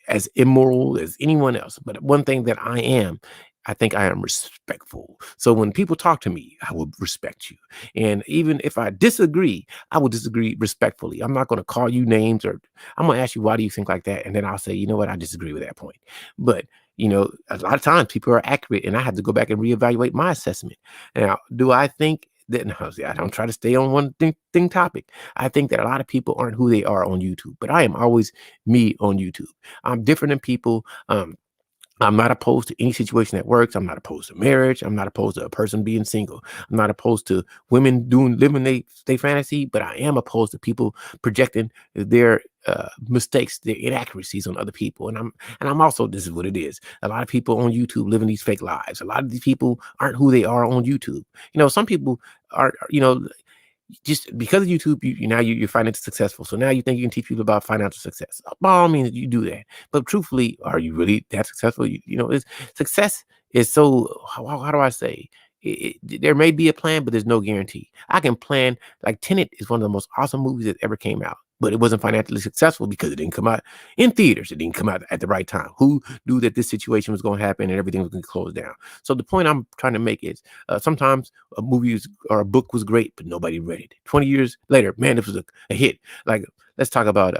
as immoral as anyone else. But one thing that I think I am respectful. So when people talk to me, I will respect you. And even if I disagree, I will disagree respectfully. I'm not going to call you names, or I'm going to ask you, why do you think like that? And then I'll say, you know what? I disagree with that point. But, a lot of times people are accurate, and I have to go back and reevaluate my assessment. Now, do I think that, no, see, I don't try to stay on one thing topic. I think that a lot of people aren't who they are on YouTube, but I am always me on YouTube. I'm different than people. I'm not opposed to any situation that works. I'm not opposed to marriage. I'm not opposed to a person being single. I'm not opposed to women living they fantasy, but I am opposed to people projecting their mistakes, their inaccuracies on other people. And I'm also, this is what it is. A lot of people on YouTube living these fake lives. A lot of these people aren't who they are on YouTube. Some people are, just because of YouTube, you're financially successful. So now you think you can teach people about financial success. By all means, you do that. But truthfully, are you really that successful? Success is so. How do I say? There may be a plan, but there's no guarantee. I can plan. Like Tenet is one of the most awesome movies that ever came out, but it wasn't financially successful because it didn't come out in theaters. It didn't come out at the right time. Who knew that this situation was going to happen and everything was going to close down? So the point I'm trying to make is sometimes a movie or a book was great, but nobody read it. 20 years later, man, this was a hit. Like, let's talk about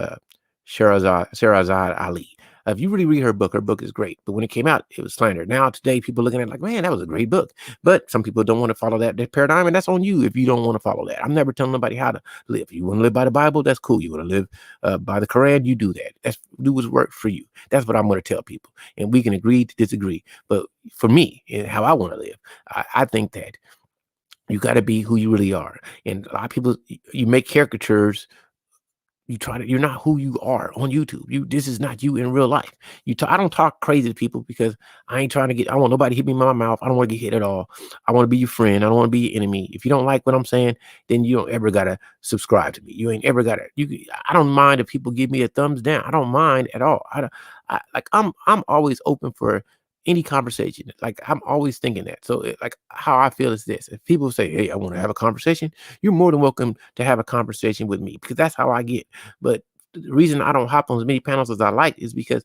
Sherazad Ali. If you really read her book is great. But when it came out, it was slandered. Now, today, people looking at it like, man, that was a great book. But some people don't want to follow that paradigm, and that's on you if you don't want to follow that. I'm never telling nobody how to live. You want to live by the Bible, that's cool. You want to live by the Quran, you do that. Do what's work for you. That's what I'm going to tell people. And we can agree to disagree. But for me, and how I want to live, I think that you got to be who you really are. And a lot of people, you make caricatures. You're not who you are on YouTube. This is not you in real life. I don't talk crazy to people because I want nobody to hit me in my mouth. I don't want to get hit at all. I want to be your friend. I don't want to be your enemy. If you don't like what I'm saying, then you don't ever gotta subscribe to me. You ain't ever gotta, I don't mind if people give me a thumbs down. I don't mind at all. I'm always open for any conversation. Like, I'm always thinking that. So like, how I feel is this: if people say, hey, I want to have a conversation, you're more than welcome to have a conversation with me, because that's how I get. But the reason I don't hop on as many panels as I like is because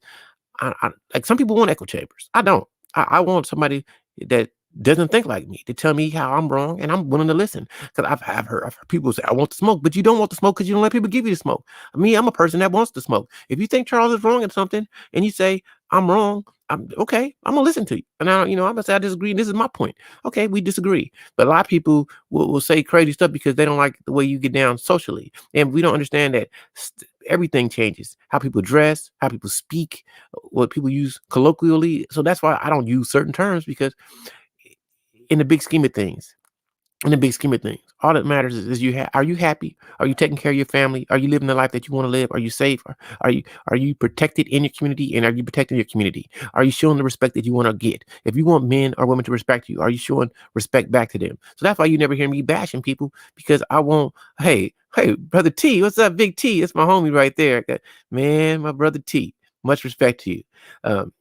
like, some people want echo chambers. I don't. I want somebody that doesn't think like me to tell me how I'm wrong, and I'm willing to listen. Because I've heard people say, I want the smoke, but you don't want the smoke because you don't let people give you the smoke. I'm a person that wants the smoke. If you think Charles is wrong at something and you say I'm wrong, I'm okay. I'm gonna listen to you. And now, I'm gonna say I disagree. And this is my point. Okay, we disagree. But a lot of people will say crazy stuff because they don't like the way you get down socially, and we don't understand that everything changes. How people dress, how people speak, what people use colloquially. So that's why I don't use certain terms, because in the big scheme of things, all that matters is are you happy? Are you taking care of your family? Are you living the life that you want to live? Are you safe? Are you protected in your community? And are you protecting your community? Are you showing the respect that you want to get? If you want men or women to respect you, are you showing respect back to them? So that's why you never hear me bashing people, because I won't. Hey, brother T, what's up, Big T? That's my homie right there. Man, my brother T. Much respect to you. Um,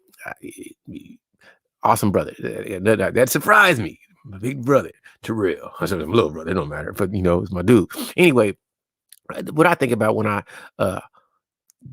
Awesome brother. That surprised me. My big brother, Terrell. I said, my little brother, it don't matter. But, it's my dude. Anyway, what I think about when I uh,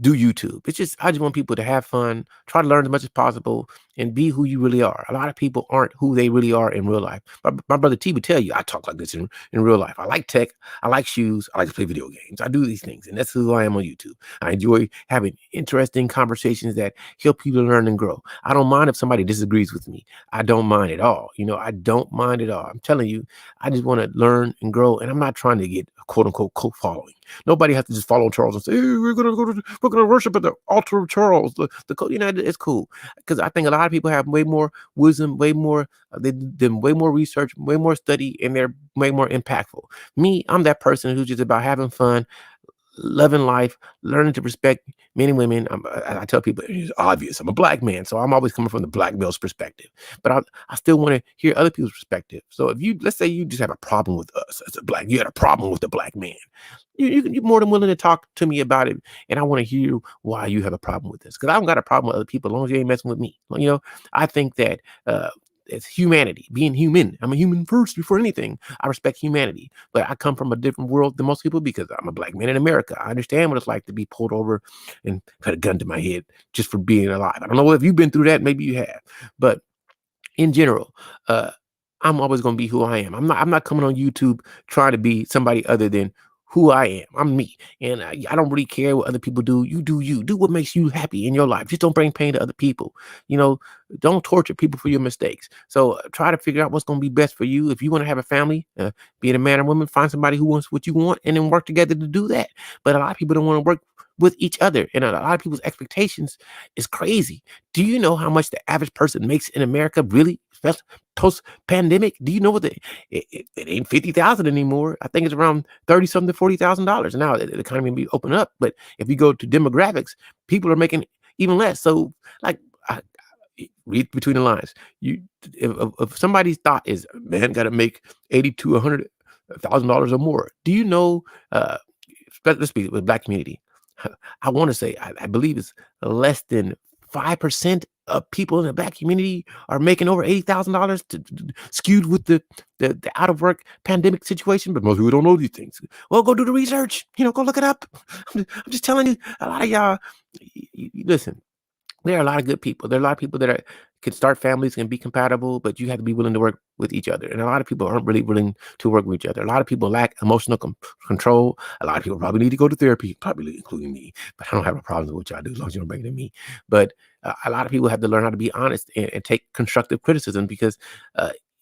do YouTube. I just want people to have fun, try to learn as much as possible, and be who you really are. A lot of people aren't who they really are in real life. My brother T would tell you, I talk like this in real life. I like tech. I like shoes. I like to play video games. I do these things, and that's who I am on YouTube. I enjoy having interesting conversations that help people learn and grow. I don't mind if somebody disagrees with me. I don't mind at all. I don't mind at all. I'm telling you, I just want to learn and grow, and I'm not trying to get a quote unquote cult following. Nobody has to just follow Charles and say, hey, we're gonna worship at the altar of Charles. It's cool, because I think a lot of people have way more wisdom, way more way more research, way more study, and they're way more impactful. Me, I'm that person who's just about having fun, loving life, learning to respect men and women. I tell people it's obvious. I'm a black man, so I'm always coming from the black male's perspective. But I still want to hear other people's perspective. So if let's say you just have a problem with us as a black, you had a problem with the black man. You're more than willing to talk to me about it, and I want to hear why you have a problem with this. Because I don't got a problem with other people as long as you ain't messing with me. I think that it's humanity, being human. I'm a human first before anything. I respect humanity, but I come from a different world than most people because I'm a black man in America. I understand what it's like to be pulled over and put a gun to my head just for being alive. I don't know if you've been through that. Maybe you have, but in general, uh, I'm always going to be who I am. I'm not coming on YouTube trying to be somebody other than who I am. I'm me, and I don't really care what other people do. You do you. Do what makes you happy in your life. Just don't bring pain to other people. You know, don't torture people for your mistakes. So try to figure out what's going to be best for you. If you want to have a family, be it a man or woman, find somebody who wants what you want, and then work together to do that. But a lot of people don't want to work with each other, and a lot of people's expectations is crazy. Do you know how much the average person makes in America, really, post pandemic? Do you know what it ain't 50,000 anymore? I think it's around 30 something, $40,000. Now the economy may be open up, but if you go to demographics, people are making even less. So, like, I, read between the lines. You, if somebody's thought is, man, got to make 80 to $100,000 or more. Do you know? Let's speak with black community. I want to say I believe it's less than 5% of people in the black community are making over $80,000, skewed with the out of work pandemic situation. But most people don't know these things. Well, go do the research. Go look it up. I'm just telling you, a lot of y'all. Listen, there are a lot of good people. There are a lot of people that can start families and be compatible, but you have to be willing to work with each other. And a lot of people aren't really willing to work with each other. A lot of people lack emotional control. A lot of people probably need to go to therapy, probably including me. But I don't have a problem with what y'all do as long as you don't bring it to me. But a lot of people have to learn how to be honest and take constructive criticism because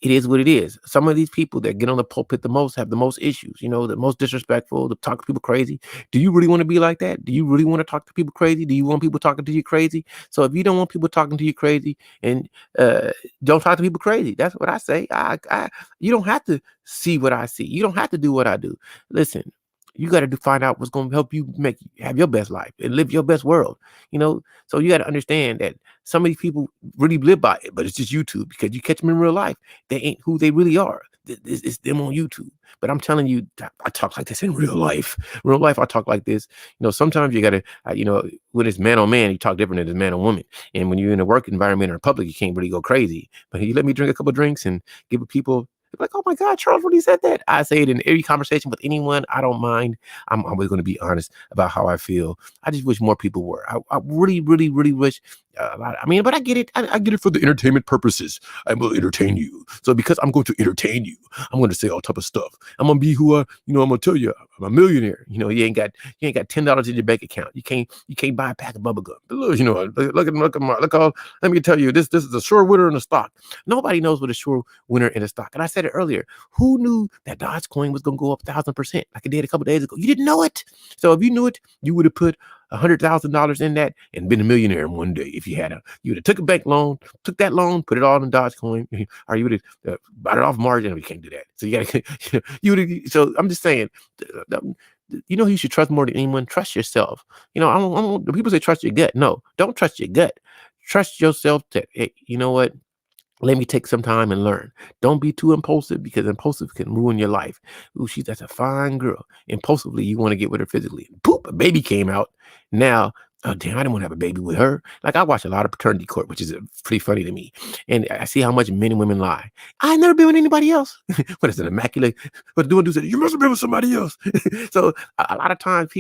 it is what it is. Some of these people that get on the pulpit the most have the most issues, the most disrespectful, to talk to people crazy. Do you really want to be like that? Do you really want to talk to people crazy? Do you want people talking to you crazy? So if you don't want people talking to you crazy, and don't talk to people crazy, that's what I say. You don't have to see what I see. You don't have to do what I do. Listen, you got to find out what's going to help you have your best life and live your best world. So you got to understand that some of these people really live by it, but it's just YouTube because you catch them in real life. They ain't who they really are. It's them on YouTube. But I'm telling you, I talk like this in real life. Real life, I talk like this. Sometimes you got to, when it's man on man, you talk different than it's man on woman. And when you're in a work environment or public, you can't really go crazy. But you let me drink a couple drinks and give people, like, oh my God, Charles really said that. I say it in every conversation with anyone. I don't mind. I'm always going to be honest about how I feel. I just wish more people were. I really, really, really wish. But I get it. I get it for the entertainment purposes. I will entertain you. So because I'm going to entertain you, I'm going to say all type of stuff. I'm going to be who I'm going to tell you I'm a millionaire. You ain't got $10 in your bank account. You can't buy a pack of bubble gum. But look all. Let me tell you, this is a sure winner in the stock. Nobody knows what a sure winner in the stock. And I said it earlier. Who knew that Dogecoin was going to go up 1,000% like it did a couple days ago? You didn't know it. So if you knew it, you would have put $100,000 in that and been a millionaire in one day. If you would have took a bank loan, took that loan, put it all in Dogecoin, or you would have bought it off margin. You can't do that. So you got to, you would. So I'm just saying, you should trust more than anyone. Trust yourself. People say trust your gut. No, don't trust your gut. Trust yourself that, hey, you know what? Let me take some time and learn. Don't be too impulsive because impulsive can ruin your life. Ooh, that's a fine girl. Impulsively, you want to get with her physically. Poop, a baby came out. Now, oh damn, I didn't want to have a baby with her. Like, I watch a lot of paternity court, which is pretty funny to me. And I see how much men and women lie. I never been with anybody else. What is it, immaculate? What do say? You must have been with somebody else. So a lot of times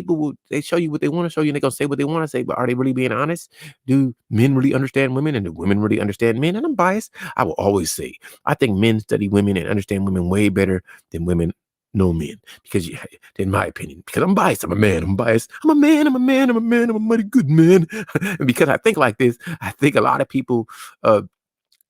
they show you what they want to show you and they're going to say what they want to say, but are they really being honest? Do men really understand women and do women really understand men? And I'm biased. I will always say, I think men study women and understand women way better than women know men, because in my opinion, because I'm biased. I'm a man. I'm biased. I'm a man. I'm a man. I'm a man. I'm a mighty good man. And because I think like this, I think a lot of people, a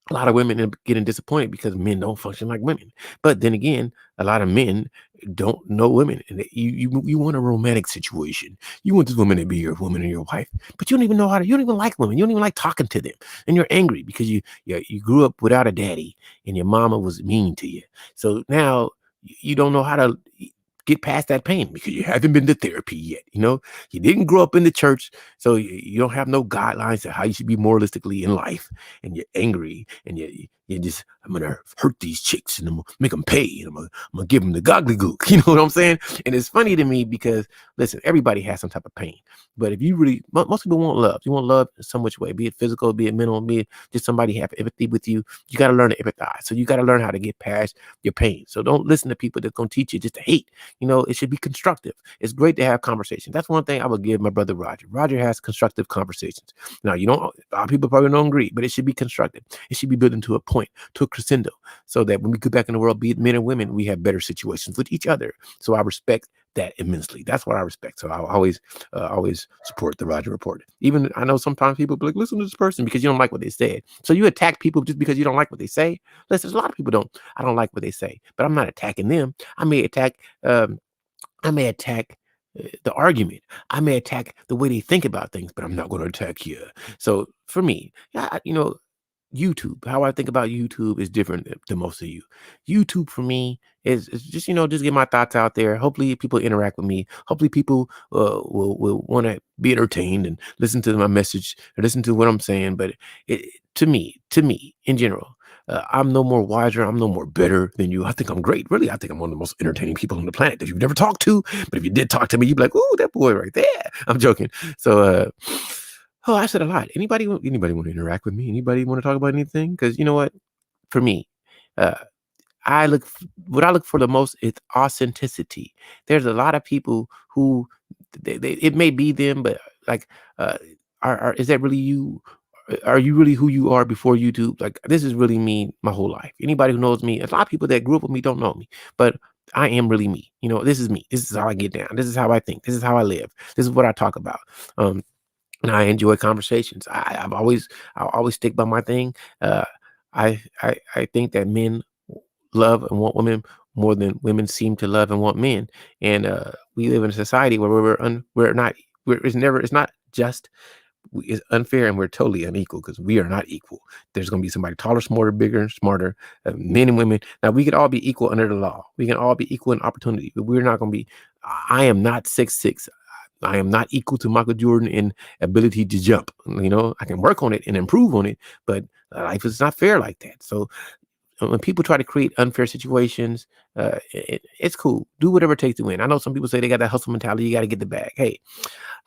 lot of women are getting disappointed because men don't function like women. But then again, a lot of men don't know women, and you want a romantic situation. You want this woman to be your woman and your wife, but you don't even know how to. You don't even like women. You don't even like talking to them, and you're angry because you grew up without a daddy, and your mama was mean to you. So now you don't know how to get past that pain because you haven't been to therapy yet. You didn't grow up in the church, so you don't have no guidelines to how you should be moralistically in life, and you're angry and you're just I'm gonna hurt these chicks and I'm gonna make them pay. And I'm gonna give them the goggly gook. You know what I'm saying? And it's funny to me because listen, everybody has some type of pain. But if you really, most people want love. You want love in some which way, be it physical, be it mental, be it just somebody have empathy with you. You got to learn to empathize. So you got to learn how to get past your pain. So don't listen to people that's gonna teach you just to hate. It should be constructive. It's great to have conversations. That's one thing I would give my brother Roger. Roger has constructive conversations. Now, you don't, a lot of people probably don't agree, but it should be constructive. It should be built into a point, to a crescendo, so that when we get back in the world, be it men and women, we have better situations with each other. So I respect that immensely. That's what I respect. So I always support the Roger Report. Even I know sometimes people be like, listen to this person because you don't like what they said. So you attack people just because you don't like what they say. Listen, there's a lot of people I don't like what they say, but I'm not attacking them. Um, I may attack the argument. I may attack the way they think about things, but I'm not going to attack you. So for me, yeah, YouTube, how I think about YouTube is different than most of you. YouTube for me is just, just get my thoughts out there. Hopefully people interact with me. Hopefully people will want to be entertained and listen to my message or listen to what I'm saying. But to me, in general, I'm no more wiser. I'm no more better than you. I think I'm great. Really, I think I'm one of the most entertaining people on the planet that you've never talked to. But if you did talk to me, you'd be like, "Ooh, that boy right there." I'm joking. So, oh, I said a lot. Anybody want to interact with me? Anybody want to talk about anything? Because you know what? For me, uh, what I look for the most is authenticity. There's a lot of people who it may be them, but like, uh, is that really you? Are you really who you are before YouTube? Like, this is really me my whole life. Anybody who knows me, a lot of people that grew up with me don't know me, but I am really me. This is me. This is how I get down. This is how I think. This is how I live. This is what I talk about. Um, and I enjoy conversations. I always stick by my thing. Uh, I think that men love and want women more than women seem to love and want men. And we live in a society where it's not just. It's unfair and we're totally unequal because we are not equal. There's going to be somebody taller, smarter, bigger, smarter, men and women. Now we can all be equal under the law. We can all be equal in opportunity, but we're not going to be. I am not 6'6". I am not equal to Michael Jordan in ability to jump. I can work on it and improve on it, but life is not fair like that. So when people try to create unfair situations, it's cool. Do whatever it takes to win. I know some people say they got that hustle mentality. You got to get the bag. Hey,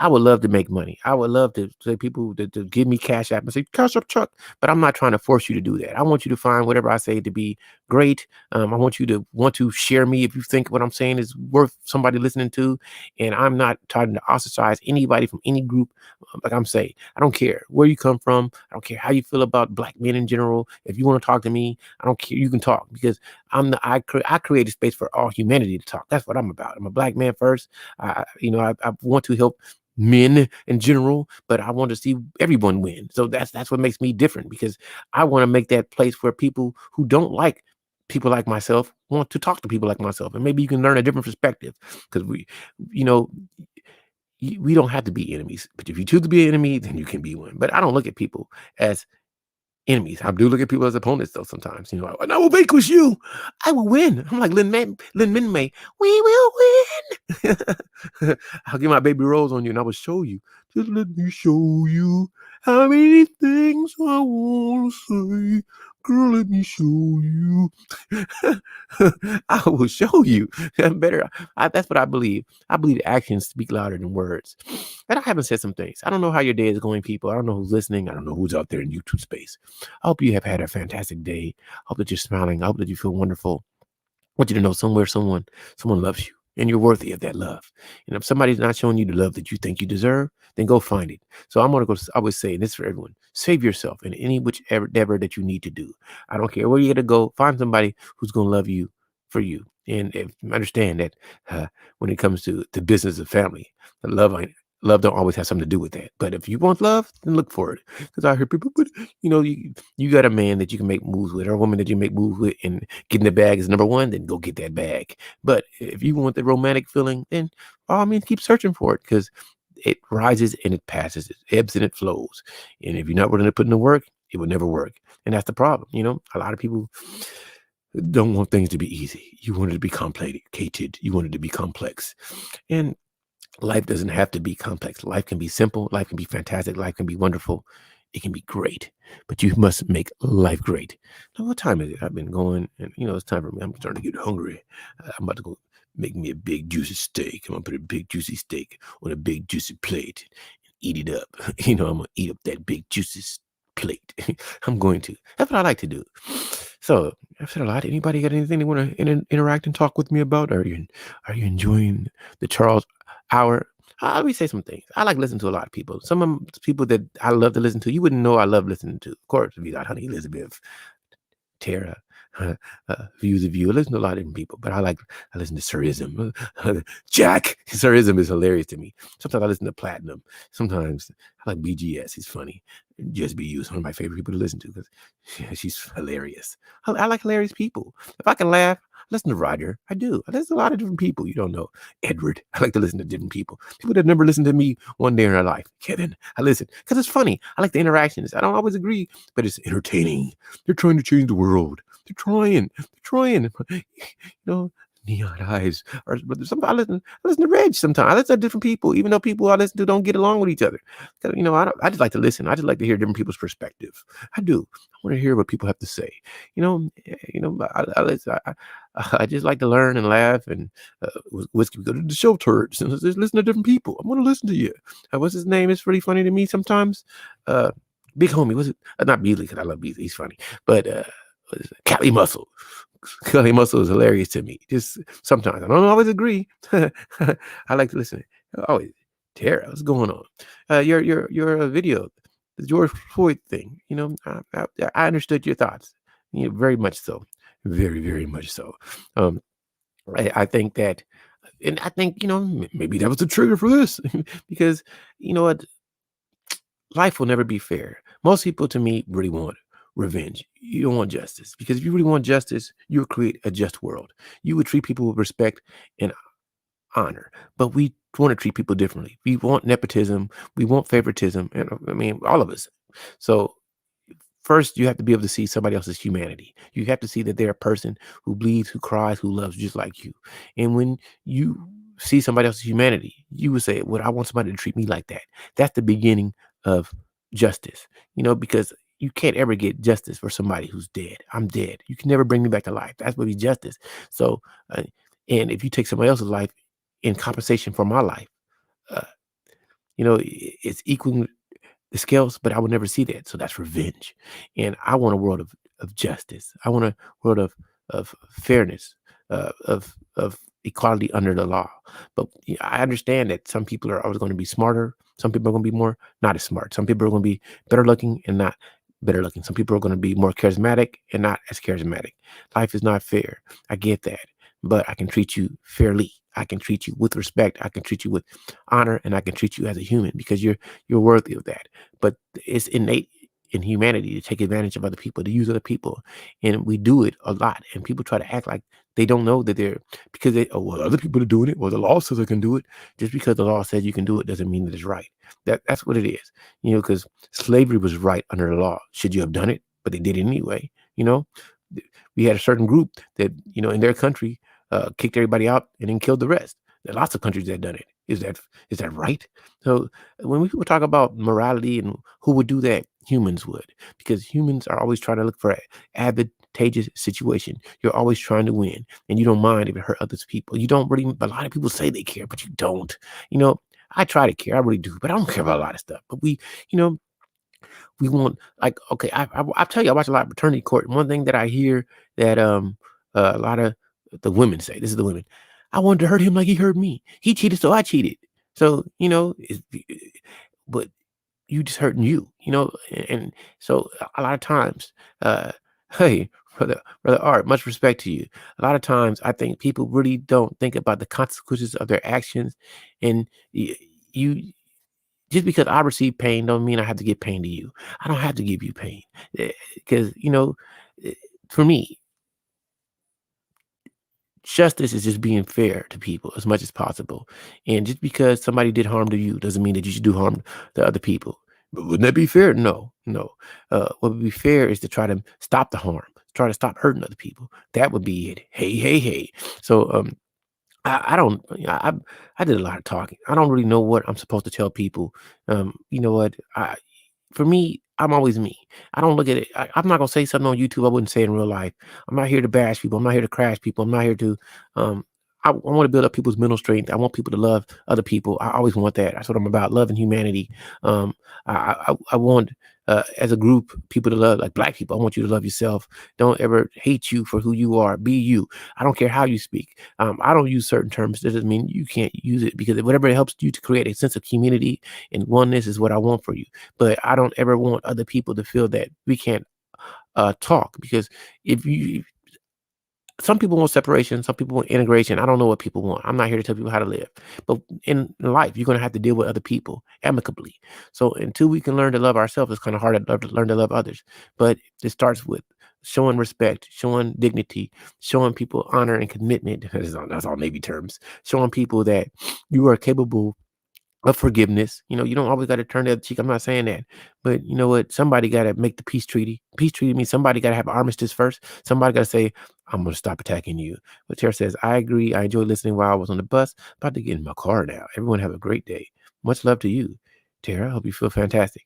I would love to make money. I would love to say people to give me cash app and say cash up Chuck, but I'm not trying to force you to do that. I want you to find whatever I say to be great. I want you to want to share me if you think what I'm saying is worth somebody listening to. And I'm not trying to ostracize anybody from any group. Like I'm saying, I don't care where you come from. I don't care how you feel about black men in general. If you want to talk to me, I don't care. You can talk because I create a space for all humanity to talk. That's what I'm about. I'm a black man first. I want to help men in general, but I want to see everyone win. So that's what makes me different because I want to make that place where people who don't like people like myself want to talk to people like myself, and maybe you can learn a different perspective because you know, we don't have to be enemies. But if you choose to be an enemy, then you can be one. But I don't look at people as enemies. I do look at people as opponents, though. Sometimes, and I will vanquish you. I will win. I'm like Lin Min May. We will win. I'll get my baby rose on you, and I will show you. Just let me show you how many things I want to say. Girl, let me show you. I will show you. Better. That's what I believe. I believe actions speak louder than words. And I haven't said some things. I don't know how your day is going, people. I don't know who's listening. I don't know who's out there in YouTube space. I hope you have had a fantastic day. I hope that you're smiling. I hope that you feel wonderful. I want you to know somewhere someone loves you and you're worthy of that love. And if somebody's not showing you the love that you think you deserve, then go find it. So I would say, and this is for everyone, save yourself in any whichever endeavor that you need to do. I don't care where you got to go. Find somebody who's going to love you for you. And understand that when it comes to the business of family, the love don't always have something to do with that. But if you want love, then look for it. Because I hear people, but you got a man that you can make moves with or a woman that you make moves with and getting the bag is number one, then go get that bag. But if you want the romantic feeling, then by all means keep searching for it because it rises and it passes, it ebbs and it flows. And if you're not willing to put in the work, it will never work. And that's the problem. A lot of people don't want things to be easy. You want it to be complicated. You want it to be complex. And life doesn't have to be complex. Life can be simple. Life can be fantastic. Life can be wonderful. it can be great, but you must make life great. Now, what time is it? I've been going, and it's time for me. I'm starting to get hungry. I'm about to go make me a big juicy steak. I'm gonna put a big juicy steak on a big juicy plate and eat it up. I'm gonna eat up that big juicy plate. I'm going to. That's what I like to do. So I've said a lot. Anybody got anything they want to interact and talk with me about? Are you enjoying the Charles Hour? Let me say some things. I like listening to a lot of people. Some of 'em people that I love to listen to, you wouldn't know I love listening to. Of course, if you got Honey Elizabeth, Tara, Views of You. I listen to a lot of different people, but I listen to Sirism. Jack. Sirism is hilarious to me. Sometimes I listen to Platinum. Sometimes I like BGS. He's funny. Just Be You is one of my favorite people to listen to because she's hilarious. I like hilarious people. If I can laugh, I listen to Roger. I do. I listen to a lot of different people. You don't know. Edward. I like to listen to different people. People that never listened to me one day in their life. Kevin. I listen because it's funny. I like the interactions. I don't always agree, but it's entertaining. They're trying to change the world. They're trying. They're trying. Neon eyes. Or but sometimes I listen to Reg sometimes. I listen to different people, even though people I listen to don't get along with each other. 'Cause, I just like to listen. I just like to hear different people's perspective. I do. I want to hear what people have to say. I just like to learn and laugh and whiskey go to the show turds and just listen to different people. I want to listen to you. What's his name? It's really funny to me sometimes. Uh, Big homie, was it not Beasley? Because I love Beasley. He's funny, but what is it? Cali Muscle. Cali Muscle is hilarious to me. Just sometimes I don't always agree. I like to listen. Always, Tara, what's going on? Your video, the George Floyd thing. I understood your thoughts. Very much so, very very much so. Um, I think that, and I think maybe that was the trigger for this because what, life will never be fair. Most people, to me, really want revenge. You don't want justice because if you really want justice, you would create a just world. You would treat people with respect and honor. But we want to treat people differently. We want nepotism. We want favoritism. And I mean, all of us. So first, you have to be able to see somebody else's humanity. You have to see that they're a person who bleeds, who cries, who loves just like you. And when you see somebody else's humanity, you would say, well, I want somebody to treat me like that. That's the beginning of justice, because you can't ever get justice for somebody who's dead. I'm dead. You can never bring me back to life. That's what be justice. So, and if you take somebody else's life in compensation for my life, uh, it's equal the scales, but I would never see that. So that's revenge. And I want a world of justice. I want a world of fairness, of equality under the law. But I understand that some people are always going to be smarter. Some people are going to be more not as smart. Some people are going to be better looking and not better looking. Some people are going to be more charismatic and not as charismatic. Life is not fair. I get that. But I can treat you fairly. I can treat you with respect. I can treat you with honor, and I can treat you as a human because you're worthy of that. But it's innate in humanity to take advantage of other people, to use other people, and we do it a lot. And people try to act like they don't know that they're because well, other people are doing it. Well, the law says I can do it. Just because the law says you can do it doesn't mean that it's right. That's what it is. Because slavery was right under the law. Should you have done it? But they did it anyway. We had a certain group that in their country kicked everybody out and then killed the rest. There are lots of countries that done it. Is that right? So when we people talk about morality and who would do that, humans would, because humans are always trying to look for an advantageous situation. You're always trying to win, and you don't mind if it hurt other people. You don't really. A lot of people say they care, but you don't. I try to care, I really do, but I don't care about a lot of stuff. But you know, we want like okay. I tell you, I watch a lot of Paternity Court, and one thing that I hear that a lot of the women say, this is the women. I wanted to hurt him like he hurt me. He cheated, so I cheated. So but you just hurting you, and so a lot of times, hey, brother Art, much respect to you. A lot of times, I think people really don't think about the consequences of their actions, and you just because I receive pain don't mean I have to give pain to you. I don't have to give you pain because eh, for me, justice is just being fair to people as much as possible. And just because somebody did harm to you doesn't mean that you should do harm to other people. But wouldn't that be fair? No, no. What would be fair is to try to stop the harm, try to stop hurting other people. That would be it. Hey, hey, hey. So I don't. I did a lot of talking. I don't really know what I'm supposed to tell people. You know what? for me, I'm always me. I don't look at it. I'm not gonna say something on YouTube I wouldn't say in real life. I'm not here to bash people. I'm not here to crash people. I'm not here to. Um, I want to build up people's mental strength. I want people to love other people. I always want that. That's what I'm about. Love and humanity. Um, I want as a group people to love, like black people. I want you to love yourself. Don't ever hate you for who you are. Be you. I don't care how you speak. I don't use certain terms. That doesn't mean you can't use it, because whatever helps you to create a sense of community and oneness is what I want for you. But I don't ever want other people to feel that we can't talk, because if you some people want separation, some people want integration. I don't know what people want. I'm not here to tell people how to live. But in life, you're going to have to deal with other people amicably. So until we can learn to love ourselves, it's kind of hard to learn to love others. But it starts with showing respect, showing dignity, showing people honor and commitment. That's all Navy terms. Showing people that you are capable of forgiveness. You don't always got to turn the other cheek. I'm not saying that, but you know what? Somebody got to make the peace treaty. Peace treaty means somebody got to have armistice first. Somebody got to say, "I'm going to stop attacking you." But Tara says, "I agree. I enjoyed listening while I was on the bus. About to get in my car now. Everyone have a great day. Much love to you, Tara. I hope you feel fantastic."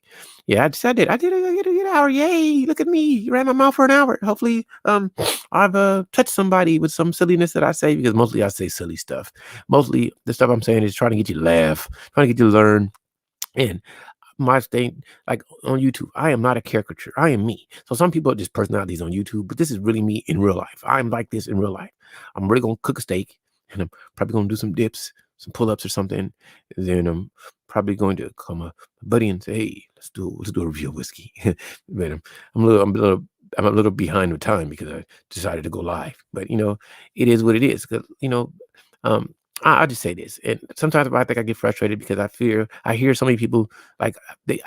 Yeah, I did an hour. Yay! Look at me. Ran my mouth for an hour. Hopefully, I've touched somebody with some silliness that I say, because mostly I say silly stuff. Mostly the stuff I'm saying is trying to get you to laugh, trying to get you to learn. And my thing, like on YouTube, I am not a caricature. I am me. So some people are just personalities on YouTube, but this is really me in real life. I'm like this in real life. I'm really gonna cook a steak, and I'm probably gonna do some dips, some pull-ups or something. And then I'm probably going to call my buddy and say, "Hey, let's do a review of whiskey." But I'm a little behind with time because I decided to go live. But it is what it is. 'Cause, um, I'll just say this, and sometimes I think I get frustrated because I hear so many people, like,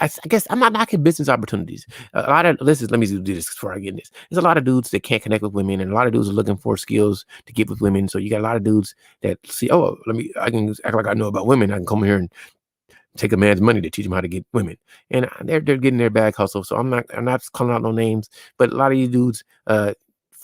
I guess I'm not knocking business opportunities. A lot of let me do this before I get in this. There's a lot of dudes that can't connect with women, and a lot of dudes are looking for skills to get with women. So you got a lot of dudes that see, oh, I can act like I know about women. I can come here and take a man's money to teach him how to get women, and they're getting their bag hustle. So I'm not calling out no names, but a lot of these dudes,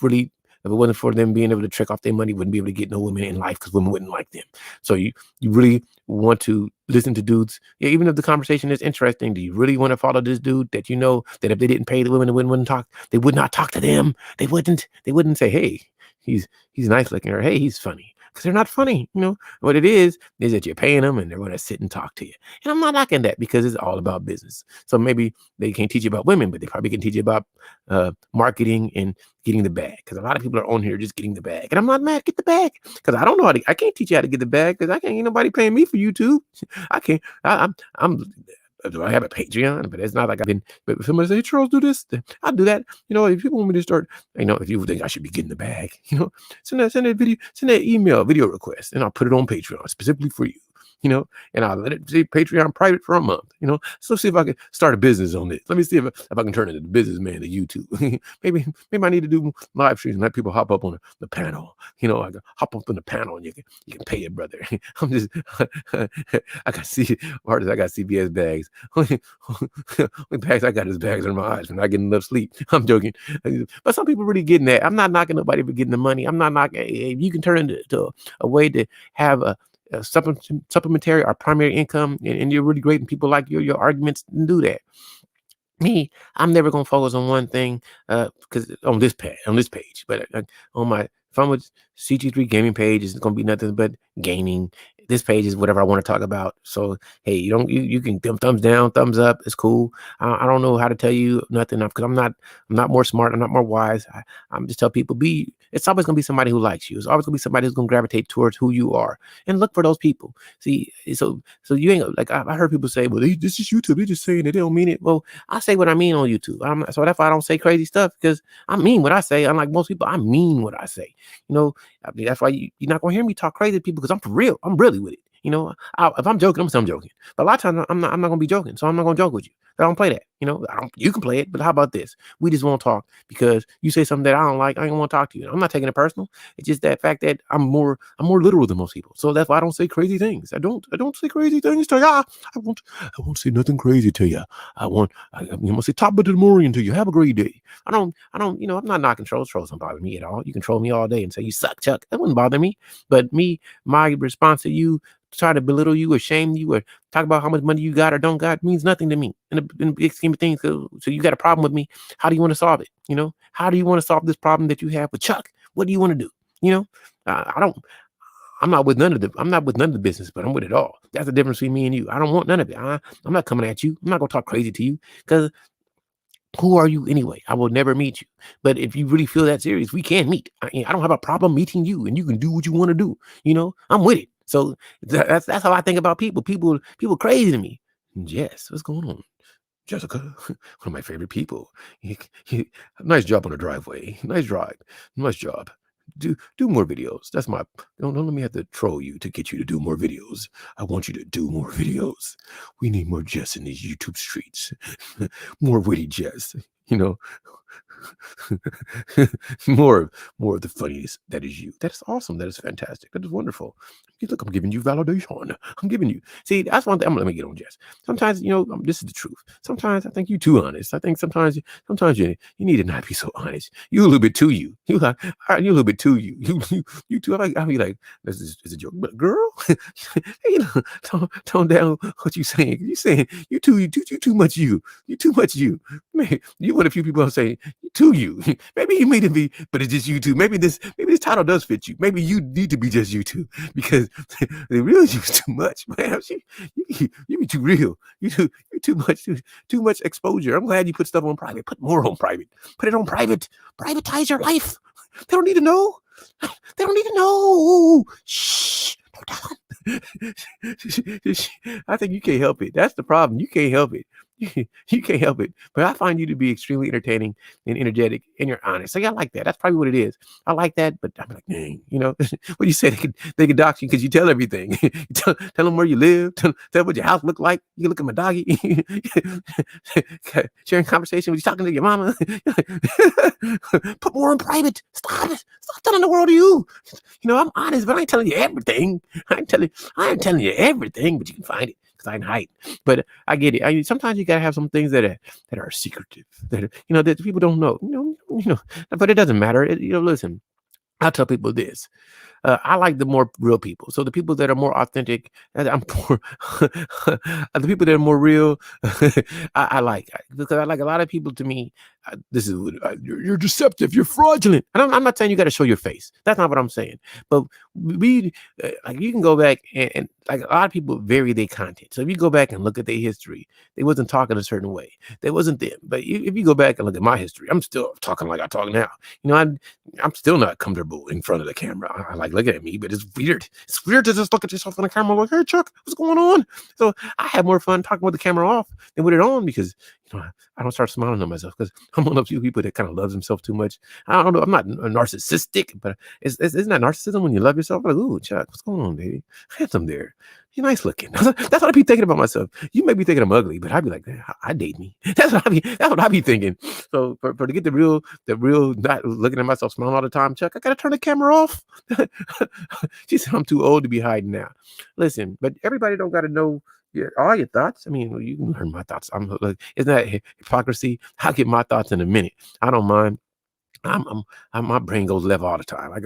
really, if it wasn't for them being able to trick off their money, wouldn't be able to get no women in life, because women wouldn't like them. So you really want to listen to dudes, yeah, even if the conversation is interesting. Do you really want to follow this dude that you know that if they didn't pay the women, the women wouldn't talk? They would not talk to them. They wouldn't. They wouldn't say, "Hey, he's nice looking," or "Hey, he's funny," because they're not funny. What it is that you're paying them and they're going to sit and talk to you. And I'm not knocking that, because it's all about business. So maybe they can't teach you about women, but they probably can teach you about marketing and getting the bag. Because a lot of people are on here just getting the bag, and I'm not mad. Get the bag, because I don't know I can't teach you how to get the bag, because I can't. Ain't nobody paying me for YouTube. I can't. I'm. Do I have a Patreon? But it's not like I've been. But if somebody say, "Hey, Charles, do this," then I'll do that. If people want me to start, if you think I should be getting the bag, send that email video request, and I'll put it on Patreon specifically for you. And I'll let it say Patreon private for a month. So see if I can start a business on this. Let me see if I can turn it into businessman to YouTube. maybe I need to do live streams and let people hop up on the panel. I can hop up on the panel and you can pay it, brother. I'm just I got artists. I got CBS bags. Only bags I got is bags in my eyes when I get enough sleep. I'm joking, but some people really getting that. I'm not knocking nobody for getting the money. I'm not knocking. If you can turn it into a way to have a supplementary or primary income, and you're really great and people like your arguments, do that. Me, I'm never gonna focus on one thing, because on this page, but on my if I'm with CG3 gaming page, it's gonna be nothing but gaming. This page is whatever I want to talk about. So hey, you can thumbs down, thumbs up. It's cool. I don't know how to tell you nothing, because I'm not more smart. I'm not more wise. I'm just tell people it's always gonna be somebody who likes you. It's always gonna be somebody who's gonna gravitate towards who you are, and look for those people. See, so you ain't like I heard people say, well, this is YouTube. They're just saying it. They don't mean it. Well, I say what I mean on YouTube. So that's why I don't say crazy stuff, because I mean what I say. Unlike most people, I mean what I say. That's why you're not gonna hear me talk crazy to people, because I'm for real. I'm really with it. If I'm joking, I'm joking. But a lot of times I'm not gonna be joking, so I'm not gonna joke with you. I don't play that. You can play it, but how about this? We just won't talk because you say something that I don't like. I don't want to talk to you. I'm not taking it personal. It's just that fact that I'm more literal than most people. So that's why I don't say crazy things. I don't say crazy things to you. I won't say nothing crazy to you. I'm gonna say top of the morning to you. Have a great day. I don't, I'm not knocking trolls. Trolls don't bother me at all. You can troll me all day and say you suck, Chuck. That wouldn't bother me. But my response to you, try to belittle you or shame you or Talk about how much money you got or don't got means nothing to me in the big scheme of things. So you got a problem with me. How do you want to solve it? How do you want to solve this problem that you have with Chuck? What do you want to do? You know, I don't. I'm not with none of the business, but I'm with it all. That's the difference between me and you. I don't want none of it. I'm not coming at you. I'm not gonna talk crazy to you because who are you anyway? I will never meet you. But if you really feel that serious, we can meet. I don't have a problem meeting you, and you can do what you want to do. I'm with it. So that's how I think about people. People crazy to me. Jess, what's going on? Jessica, one of my favorite people. Nice job on the driveway. Nice drive. Nice job. Do more videos. That's my don't let me have to troll you to get you to do more videos. I want you to do more videos. We need more Jess in these YouTube streets. More witty Jess. more of the funniest that is you. That is awesome. That is fantastic. That is wonderful. Look, I'm giving you validation. I'm giving you. See, that's one thing. Let me get on Jess. Sometimes, this is the truth. Sometimes I think you're too honest. I think sometimes you need to not be so honest. You a little bit too you. You a little bit too you. You too. I'll be like, this is a joke, but girl, tone down what you saying. You saying you too much you. You too much you. Man, you want a few people saying to you. Maybe you need to be, but it's just you too. Maybe this title does fit you. Maybe you need to be just you too, because the real you is too much, man. You be too real. You too much exposure. I'm glad you put stuff on private. Put more on private. Put it on private. Privatize your life. They don't need to know. They don't need to know. Shh. Don't tell them. I think you can't help it. That's the problem. You can't help it. You can't help it. But I find you to be extremely entertaining and energetic, and you're honest. So I like that. That's probably what it is. I like that, but I'm like, dang, what you say, they can dox you because you tell everything. You tell them where you live, tell what your house look like. You can look at my doggy. Sharing conversation with you, talking to your mama. Put more in private. Stop it. Stop telling the world to you. I'm honest, but I ain't telling you everything. I ain't telling you everything, but you can find it. Because I can hide, but I get it. Sometimes you gotta have some things that are secretive, that people don't know. But it doesn't matter. Listen, I'll tell people this. I like the more real people. So the people that are more authentic, I'm poor. The people that are more real, I like, because I like a lot of people. To me, this is you're deceptive. You're fraudulent. I'm not saying you got to show your face. That's not what I'm saying. But we like you can go back and like a lot of people vary their content. So if you go back and look at their history, they wasn't talking a certain way. They wasn't them. But if you go back and look at my history, I'm still talking like I talk now. I'm still not comfortable in front of the camera. I like looking at me, but it's weird. It's weird to just look at yourself on the camera like, hey, Chuck, what's going on? So I have more fun talking with the camera off than with it on because, I don't start smiling at myself because I'm one of those people that kind of loves himself too much. I don't know. I'm not narcissistic, but isn't that narcissism when you love yourself? Like, ooh, Chuck, what's going on, baby? Handsome there. You're nice looking. That's what I be thinking about myself. You may be thinking I'm ugly, but I'd be like, I date me. That's what I be thinking. So for to get the real, not looking at myself smiling all the time, Chuck, I gotta turn the camera off. She said I'm too old to be hiding now. Listen, but everybody don't gotta know all your thoughts. I mean, you can learn my thoughts. I'm like, isn't that hypocrisy? I'll get my thoughts in a minute. I don't mind. My brain goes left all the time. I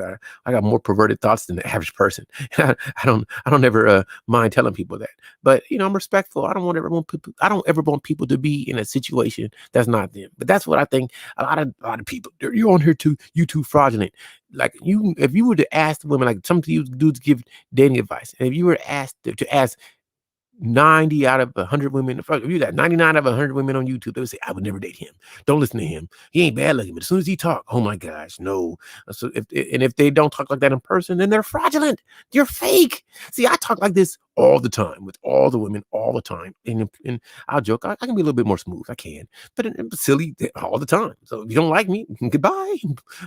got more perverted thoughts than the average person. I don't ever mind telling people that. But I'm respectful. I don't ever want people to be in a situation that's not them. But that's what I think. A lot of people, you're on here too. You too fraudulent. Like if you were to ask women, like some of you dudes give dating advice, and if you were asked to ask 90 out of 100 women, if you got 99 out of 100 women on YouTube, they would say, I would never date him. Don't listen to him. He ain't bad looking, but as soon as he talk, oh my gosh, no. So if they don't talk like that in person, then they're fraudulent. You're fake. See, I talk like this all the time with all the women all the time. And I'll joke, I can be a little bit more smooth. I can, but I'm silly all the time. So if you don't like me, goodbye.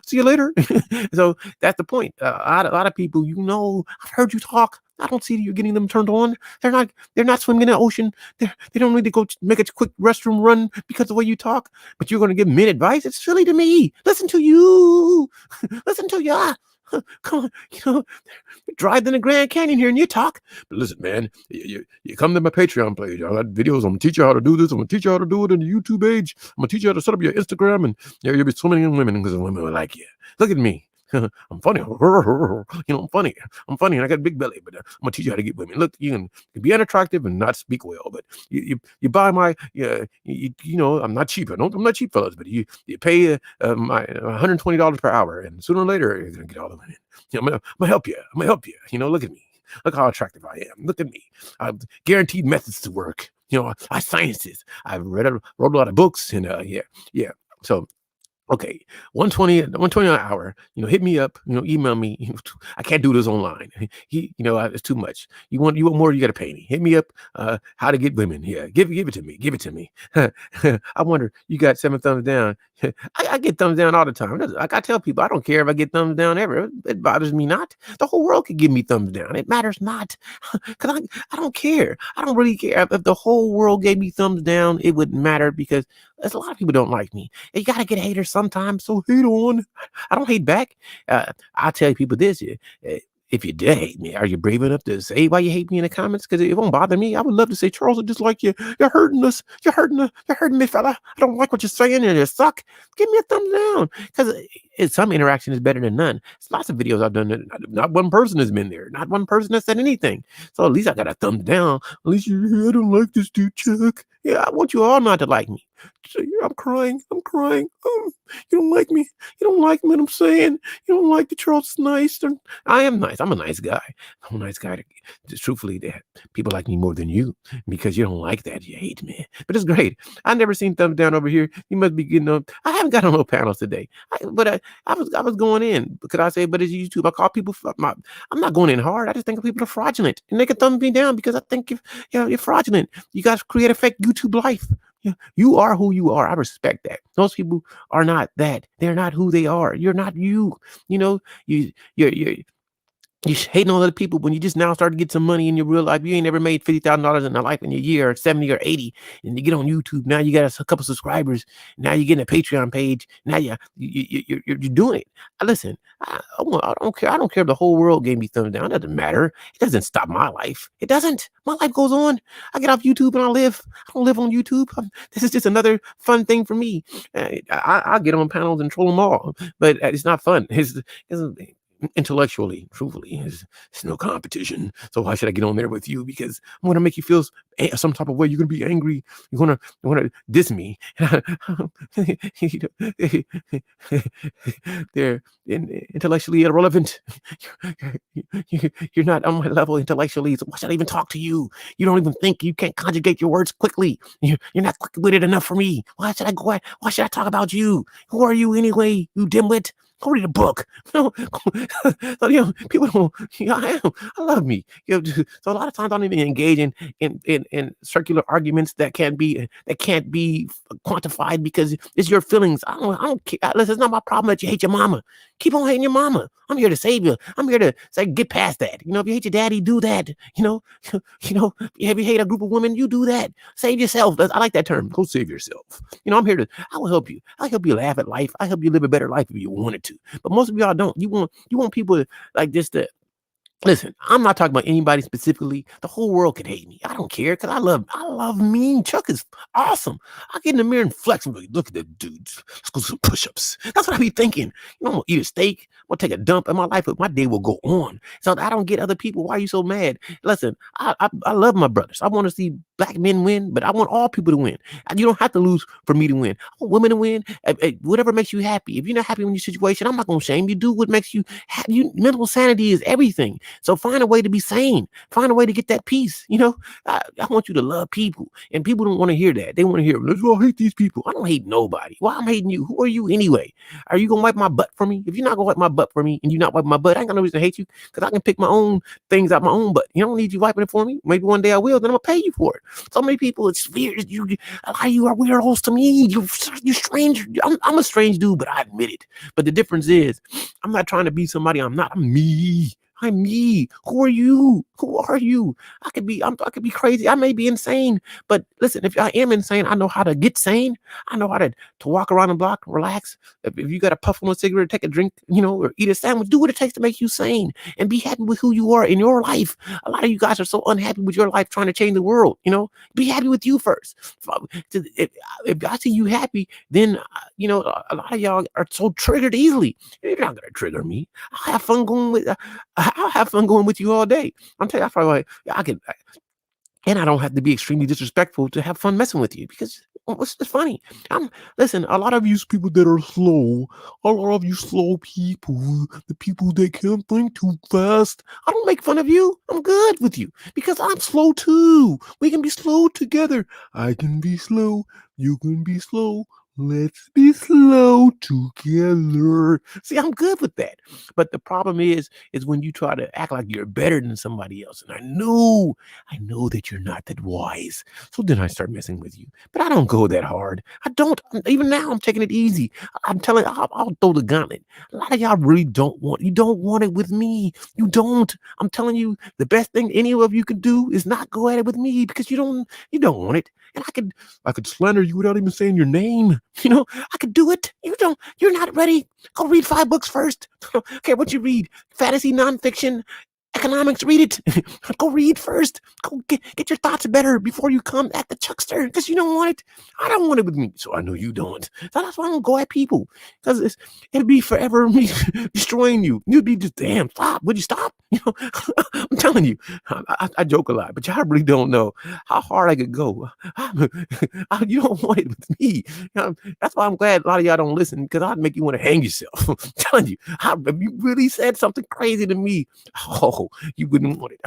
See you later. So that's the point. A lot of people, I've heard you talk. I don't see you getting them turned on. They're not swimming in the ocean. They don't need to go make a quick restroom run because of the way you talk. But you're going to give men advice. It's silly to me. Listen to you. Listen to you. Come on, drive in the Grand Canyon here and you talk. But listen, man, you come to my Patreon page. I got videos. I'm gonna teach you how to do this. I'm gonna teach you how to do it in the YouTube age. I'm gonna teach you how to set up your Instagram, and you'll be swimming in women because women will like you. Look at me. I'm funny. I'm funny. I'm funny, and I got a big belly, but I'm gonna teach you how to get women. Look, you can be unattractive and not speak well, but you buy my I'm not cheap. I'm not cheap, fellas, but you pay my $120 per hour, and sooner or later you're gonna get all the women. I'm gonna help you. I'm gonna help you. Look at me. Look how attractive I am. Look at me. I've guaranteed methods to work. I sciences. I've wrote a lot of books, and yeah. So okay, 120 an hour. Hit me up. Email me. I can't do this online. It's too much. You want more? You got to pay me. Hit me up. How to get women? Yeah, give it to me. Give it to me. I wonder. You got 7 thumbs down. I get thumbs down all the time. Like I tell people, I don't care if I get thumbs down ever. It bothers me not. The whole world could give me thumbs down. It matters not. Cause I don't care. I don't really care if the whole world gave me thumbs down. It wouldn't matter because there's a lot of people don't like me. You gotta get haters sometimes. So hate on. I don't hate back. I'll tell people this. If you did hate me, are you brave enough to say why you hate me in the comments? Because it won't bother me. I would love to say, Charles, I just like you. You're hurting us. You're hurting me, fella. I don't like what you're saying, and you suck. Give me a thumbs down. Because some interaction is better than none. There's lots of videos I've done that not one person has been there. Not one person has said anything. So at least I got a thumbs down. At least I don't like this dude, Chuck. Yeah, I want you all not to like me. So, I'm crying. You don't like me. You don't like what I'm saying. You don't like the Charles is nice. I am nice. I'm a nice guy. I'm a nice guy. Truthfully, people like me more than you because you don't like that. You hate me. But it's great. I never seen thumbs down over here. You must be getting on. I haven't got on no panels today. I was going in. Could I say, but it's YouTube. I call people. I'm not going in hard. I just think people are fraudulent. And they can thumb me down because I think you're fraudulent. You guys create a fake YouTube life. Yeah, you are who you are. I respect that. Those people are not that. They're not who they are. You're not you. You're hating on other people when you just now start to get some money in your real life. You ain't never made $50,000 in a life in a year, or 70 or 80, and you get on YouTube. Now you got a couple subscribers. Now you're getting a Patreon page. Now you're doing it. Listen, I don't care. I don't care if the whole world gave me thumbs down. It doesn't matter. It doesn't stop my life. It doesn't. My life goes on. I get off YouTube and I live. I don't live on YouTube. This is just another fun thing for me. I get on panels and troll them all, but it's not fun. It's intellectually, truthfully, it's no competition. So why should I get on there with you? Because I'm gonna make you feel some type of way. You're gonna be angry. You're gonna diss me. They're intellectually irrelevant. You're not on my level intellectually. So why should I even talk to you? You don't even think. You can't conjugate your words quickly. You're not quick-witted enough for me. Why should I talk about you? Who are you anyway? You dimwit. Go read a book. So, people don't. I love me. So a lot of times I don't even engage in circular arguments that can't be quantified because it's your feelings. I don't care. Listen, it's not my problem that you hate your mama. Keep on hating your mama. I'm here to save you. I'm here to say get past that. If you hate your daddy, do that. If you hate a group of women, you do that. Save yourself. I like that term. Go save yourself. I'm here to. I will help you. I'll help you laugh at life. I help you live a better life if you wanted to. But most of y'all don't. You want people like this to listen. I'm not talking about anybody specifically. The whole world can hate me. I don't care because I love me. Chuck is awesome. I get in the mirror and flex and be like, look at that dude. Let's go do some push-ups. That's what I be thinking. I'm gonna eat a steak. I'm gonna take a dump in my life, but my day will go on. So I don't get other people. Why are you so mad? Listen, I love my brothers. I want to see black men win, but I want all people to win. You don't have to lose for me to win. I want women to win. Whatever makes you happy. If you're not happy in your situation, I'm not gonna shame you. Do what makes you happy. Mental sanity is everything. So find a way to be sane. Find a way to get that peace. I want you to love people, and people don't want to hear that. They want to hear, I hate these people. I don't hate nobody. Why I'm hating you? Who are you anyway? Are you gonna wipe my butt for me? If you're not gonna wipe my butt for me, and you're not wiping my butt, I ain't got no reason to hate you because I can pick my own things out my own butt. You don't need you wiping it for me. Maybe one day I will. Then I'm gonna pay you for it. So many people, it's weird. A lot of you are weirdos to me. You're strange. I'm a strange dude, but I admit it. But the difference is, I'm not trying to be somebody I'm not. I'm me. I'm me. Who are you? Who are you? I could be crazy. I may be insane, but listen, if I am insane, I know how to get sane. I know how to walk around the block, relax. If you got to puff on a cigarette, take a drink, or eat a sandwich, do what it takes to make you sane and be happy with who you are in your life. A lot of you guys are so unhappy with your life trying to change the world. Be happy with you first. If, if I see you happy, then a lot of y'all are so triggered easily. You're not gonna trigger me. I'll have fun going with you all day. I'm telling you, I probably like I can, and I don't have to be extremely disrespectful to have fun messing with you because what's funny? Listen. A lot of you people that are slow, a lot of you slow people, the people that can't think too fast. I don't make fun of you. I'm good with you because I'm slow too. We can be slow together. I can be slow. You can be slow. Let's be slow together. See, I'm good with that. But the problem is when you try to act like you're better than somebody else. And I know that you're not that wise. So then I start messing with you. But I don't go that hard. I don't. Even now, I'm taking it easy. I'm telling you, I'll throw the gauntlet. A lot of y'all really you don't want it with me. You don't. I'm telling you, the best thing any of you can do is not go at it with me because you don't want it. And I could slander you without even saying your name. I could do it. You're not ready. Go read 5 books first. Okay, what you read? Fantasy, nonfiction, economics, read it. Go read first. Go get your thoughts better before you come at the chuckster because you don't want it. I don't want it with me. So I know you don't. So that's why I don't go at people because it'll be forever me destroying you. You'll be just, damn, stop. Would you stop? I'm telling you, I joke a lot, but y'all really don't know how hard I could go. You don't want it with me. That's why I'm glad a lot of y'all don't listen because I'd make you want to hang yourself. I'm telling you, if you really said something crazy to me, oh, you wouldn't want it.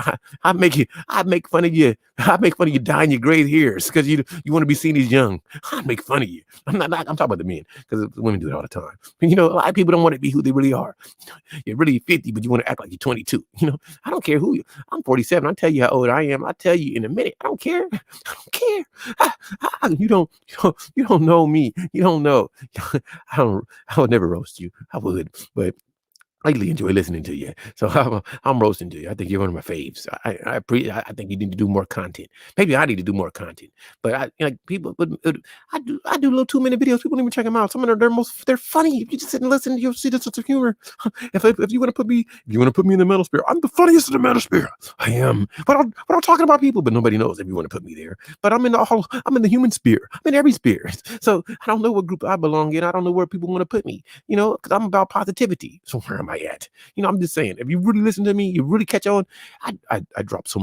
I'd make fun of you. I'd make fun of you dyeing your gray hairs because you want to be seen as young. I'd make fun of you. I'm talking about the men because women do it all the time. A lot of people don't want to be who they really are. You're really 50, but you want to act like you're 22. I don't care who you. I'm 47. I'll tell you how old I am. I'll tell you in a minute. I don't care. I don't care. You don't know me. You don't know. I would never roast you. I would, but I really enjoy listening to you. So I'm roasting to you. I think you're one of my faves. I think you need to do more content. Maybe I need to do more content. But people, I do little 2 minute videos. People don't even check them out. Some of them they're funny. If you just sit and listen, you'll see the sense of humor. If you want to put me, in the manosphere, I'm the funniest in the manosphere. I am. But I'm talking about people, but nobody knows if you want to put me there. But I'm in the human sphere. I'm in every sphere. So I don't know what group I belong in. I don't know where people want to put me. Because I'm about positivity. So where am I at? I'm just saying, if you really listen to me, you really catch on. I drop so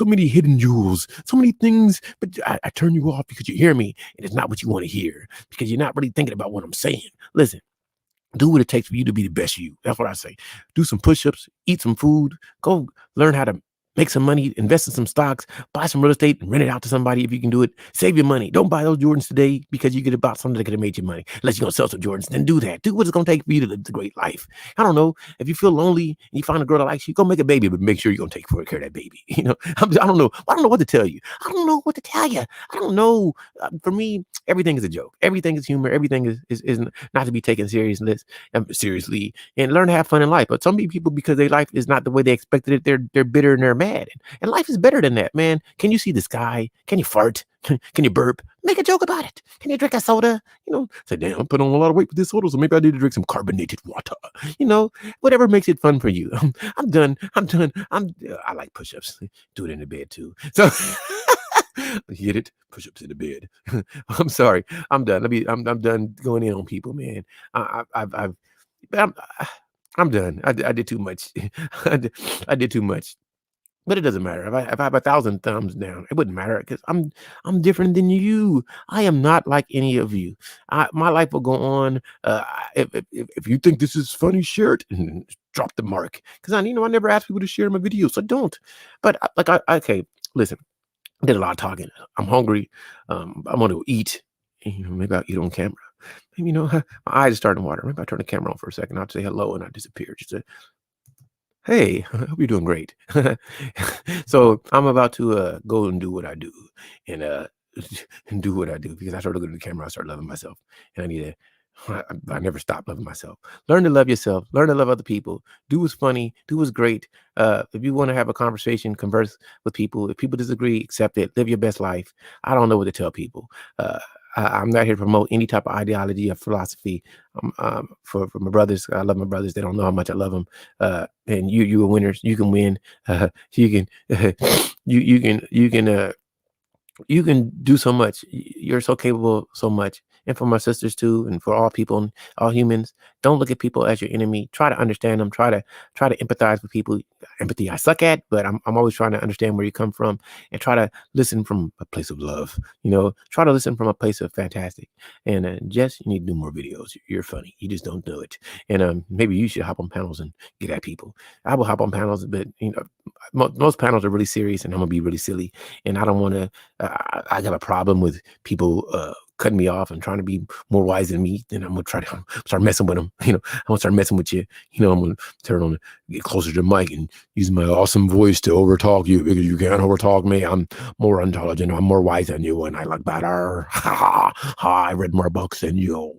many hidden jewels, so many things, but I turn you off because you hear me and it's not what you want to hear because you're not really thinking about what I'm saying. Listen. Do what it takes for you to be the best you. That's what I say. Do some push-ups, eat some food, go learn how to make some money, invest in some stocks, buy some real estate and rent it out to somebody if you can do it. Save your money. Don't buy those Jordans today because you could have bought something that could have made you money. Unless you're going to sell some Jordans, then do that. Do what it's going to take for you to live the great life. I don't know. If you feel lonely and you find a girl that likes you, go make a baby, but make sure you're going to take care of that baby. I don't know. I don't know what to tell you. I don't know what to tell you. I don't know. For me, everything is a joke. Everything is humor. Everything is not to be taken seriously and learn to have fun in life. But some people, because their life is not the way they expected it, they're bitter and they're mad. And life is better than that, man. Can you see the sky? Can you fart? Can you burp? Make a joke about it. Can you drink a soda? Say, damn, I'm putting on a lot of weight with this soda, so maybe I need to drink some carbonated water. Whatever makes it fun for you. I'm done. I like push-ups. Do it in the bed too. So hit it. Push-ups in the bed. I'm sorry. I'm done. I'm done going in on people, man. I'm, I'm done. I did too much. I did too much. But it doesn't matter. If I have 1,000 thumbs down, it wouldn't matter because I'm different than you. I am not like any of you. My life will go on. If you think this is funny, share it and drop the mark. Because I never ask people to share my videos, so don't. But okay, listen. I did a lot of talking. I'm hungry. I'm gonna go eat. Maybe I'll eat on camera. Maybe my eyes are starting to water. Maybe I'll turn the camera on for a second. I'll say hello and I disappear. Just say, hey, I hope you're doing great. So I'm about to go and do what I do and and do what I do because I started looking at the camera. I started loving myself and I need to I never stop loving myself. Learn to love yourself. Learn to love other people. Do what's funny. Do what's great. If you want to have a conversation, converse with people. If people disagree, accept it. Live your best life. I don't know what to tell people. Uh, I'm not here to promote any type of ideology or philosophy. For my brothers, I love my brothers. They don't know how much I love them. And you are winners. You can win. You can you can do so much. You're so capable of so much. And for my sisters too, and for all people, all humans, don't look at people as your enemy. Try to understand them. Try to empathize with people. Empathy I suck at, but I'm always trying to understand where you come from and try to listen from a place of love. Try to listen from a place of fantastic. And Jess, you need to do more videos. You're funny. You just don't do it. And maybe you should hop on panels and get at people. I will hop on panels, but most panels are really serious, and I'm gonna be really silly. And I don't want to. I got a problem with people cutting me off and trying to be more wise than me. Then I'm gonna try to start messing with them. I'm gonna start messing with you. I'm gonna turn on, get closer to the mic and use my awesome voice to overtalk you because you can't overtalk me. I'm more intelligent. I'm more wise than you, and I look better. Ha ha ha! I read more books than you.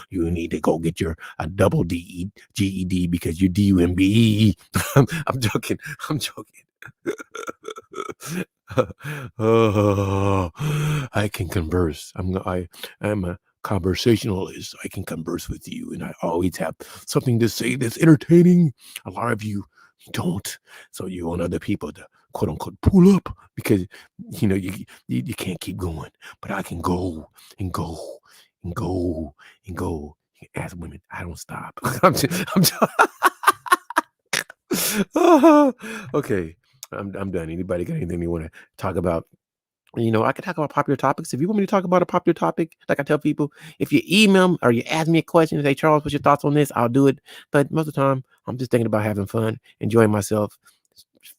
You need to go get your a double GED because you DUMB. I'm joking. I'm joking. Oh, I can converse. I'm a conversationalist. I can converse with you, and I always have something to say that's entertaining. A lot of you don't, so you want other people to quote unquote pull up because you can't keep going, but I can go and go and go and go. As women, I don't stop. Okay, I'm done. Anybody got anything they want to talk about? I can talk about popular topics. If you want me to talk about a popular topic, like I tell people, if you email me or you ask me a question, say, Charles, what's your thoughts on this? I'll do it. But most of the time, I'm just thinking about having fun, enjoying myself,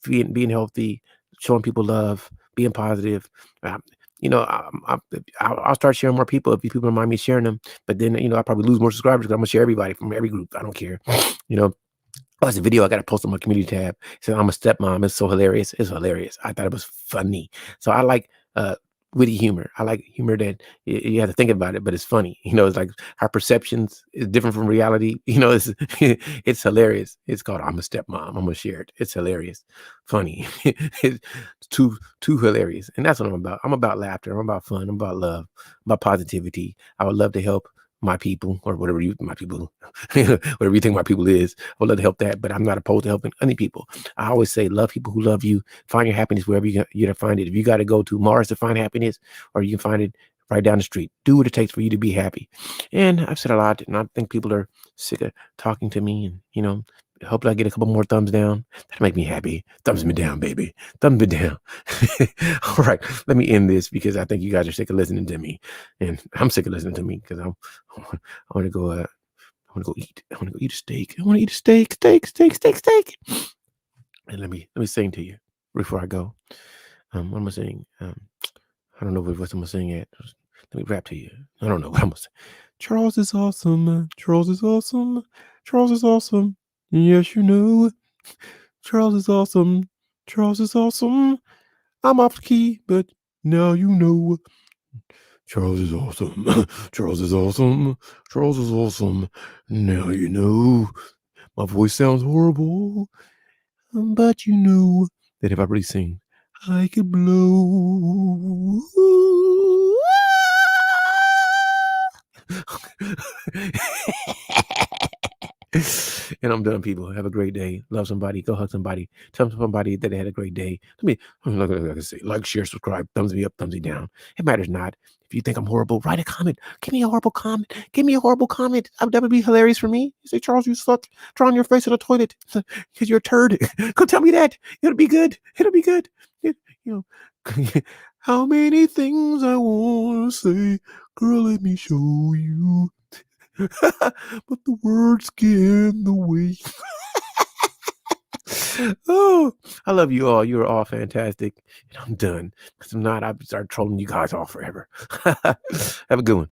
being healthy, showing people love, being positive. Um, I'll start sharing more people if people remind me of sharing them. But then, I'll probably lose more subscribers because I'm going to share everybody from every group. I don't care. you know, Oh, it's a video I got to post on my community tab. It said, I'm a stepmom. It's so hilarious. It's hilarious. I thought it was funny. So I like witty humor. I like humor that you have to think about it, but it's funny. It's like our perceptions is different from reality. It's it's hilarious. It's called I'm a stepmom. I'm gonna share it. It's hilarious, funny. It's too hilarious, and that's what I'm about. I'm about laughter. I'm about fun. I'm about love. I'm about positivity. I would love to help my people or whatever my people whatever you think my people is. I would love to help that, but I'm not opposed to helping any people. I always say love people who love you. Find your happiness wherever you're gonna find it. If you got to go to Mars to find happiness, or you can find it right down the street, do what it takes for you to be happy. And I've said a lot, and I think people are sick of talking to me, and hopefully I get a couple more thumbs down. That'll make me happy. Thumbs me down, baby. Thumbs me down. All right, let me end this because I think you guys are sick of listening to me, and I'm sick of listening to me because I want to go. I want to go eat. I want to go eat a steak. I want to eat a steak. And let me sing to you before I go. What am I saying? I don't know what I'm gonna sing at. Let me rap to you. I don't know what I'm gonna say. Charles is awesome. Charles is awesome. Charles is awesome. Yes, you know. Charles is awesome. Charles is awesome. I'm off the key, but now you know. Charles is awesome. Charles is awesome. Charles is awesome. Now you know. My voice sounds horrible, but you know that if I really sing, I could blow. And I'm done, people. Have a great day. Love somebody. Go hug somebody. Tell somebody that they had a great day. Like I say, like, share, subscribe, thumbs me up, thumbs me down. It matters not. If you think I'm horrible, write a comment. Give me a horrible comment. Give me a horrible comment. That would be hilarious for me. You say, Charles, you suck. Draw on your face in the toilet because you're a turd. Go tell me that. It'll be good. It'll be good. How many things I want to say. Girl, let me show you. But the words get in the way. Oh, I love you all. You're all fantastic. And I'm done. Because if not, I'd start trolling you guys all forever. Have a good one.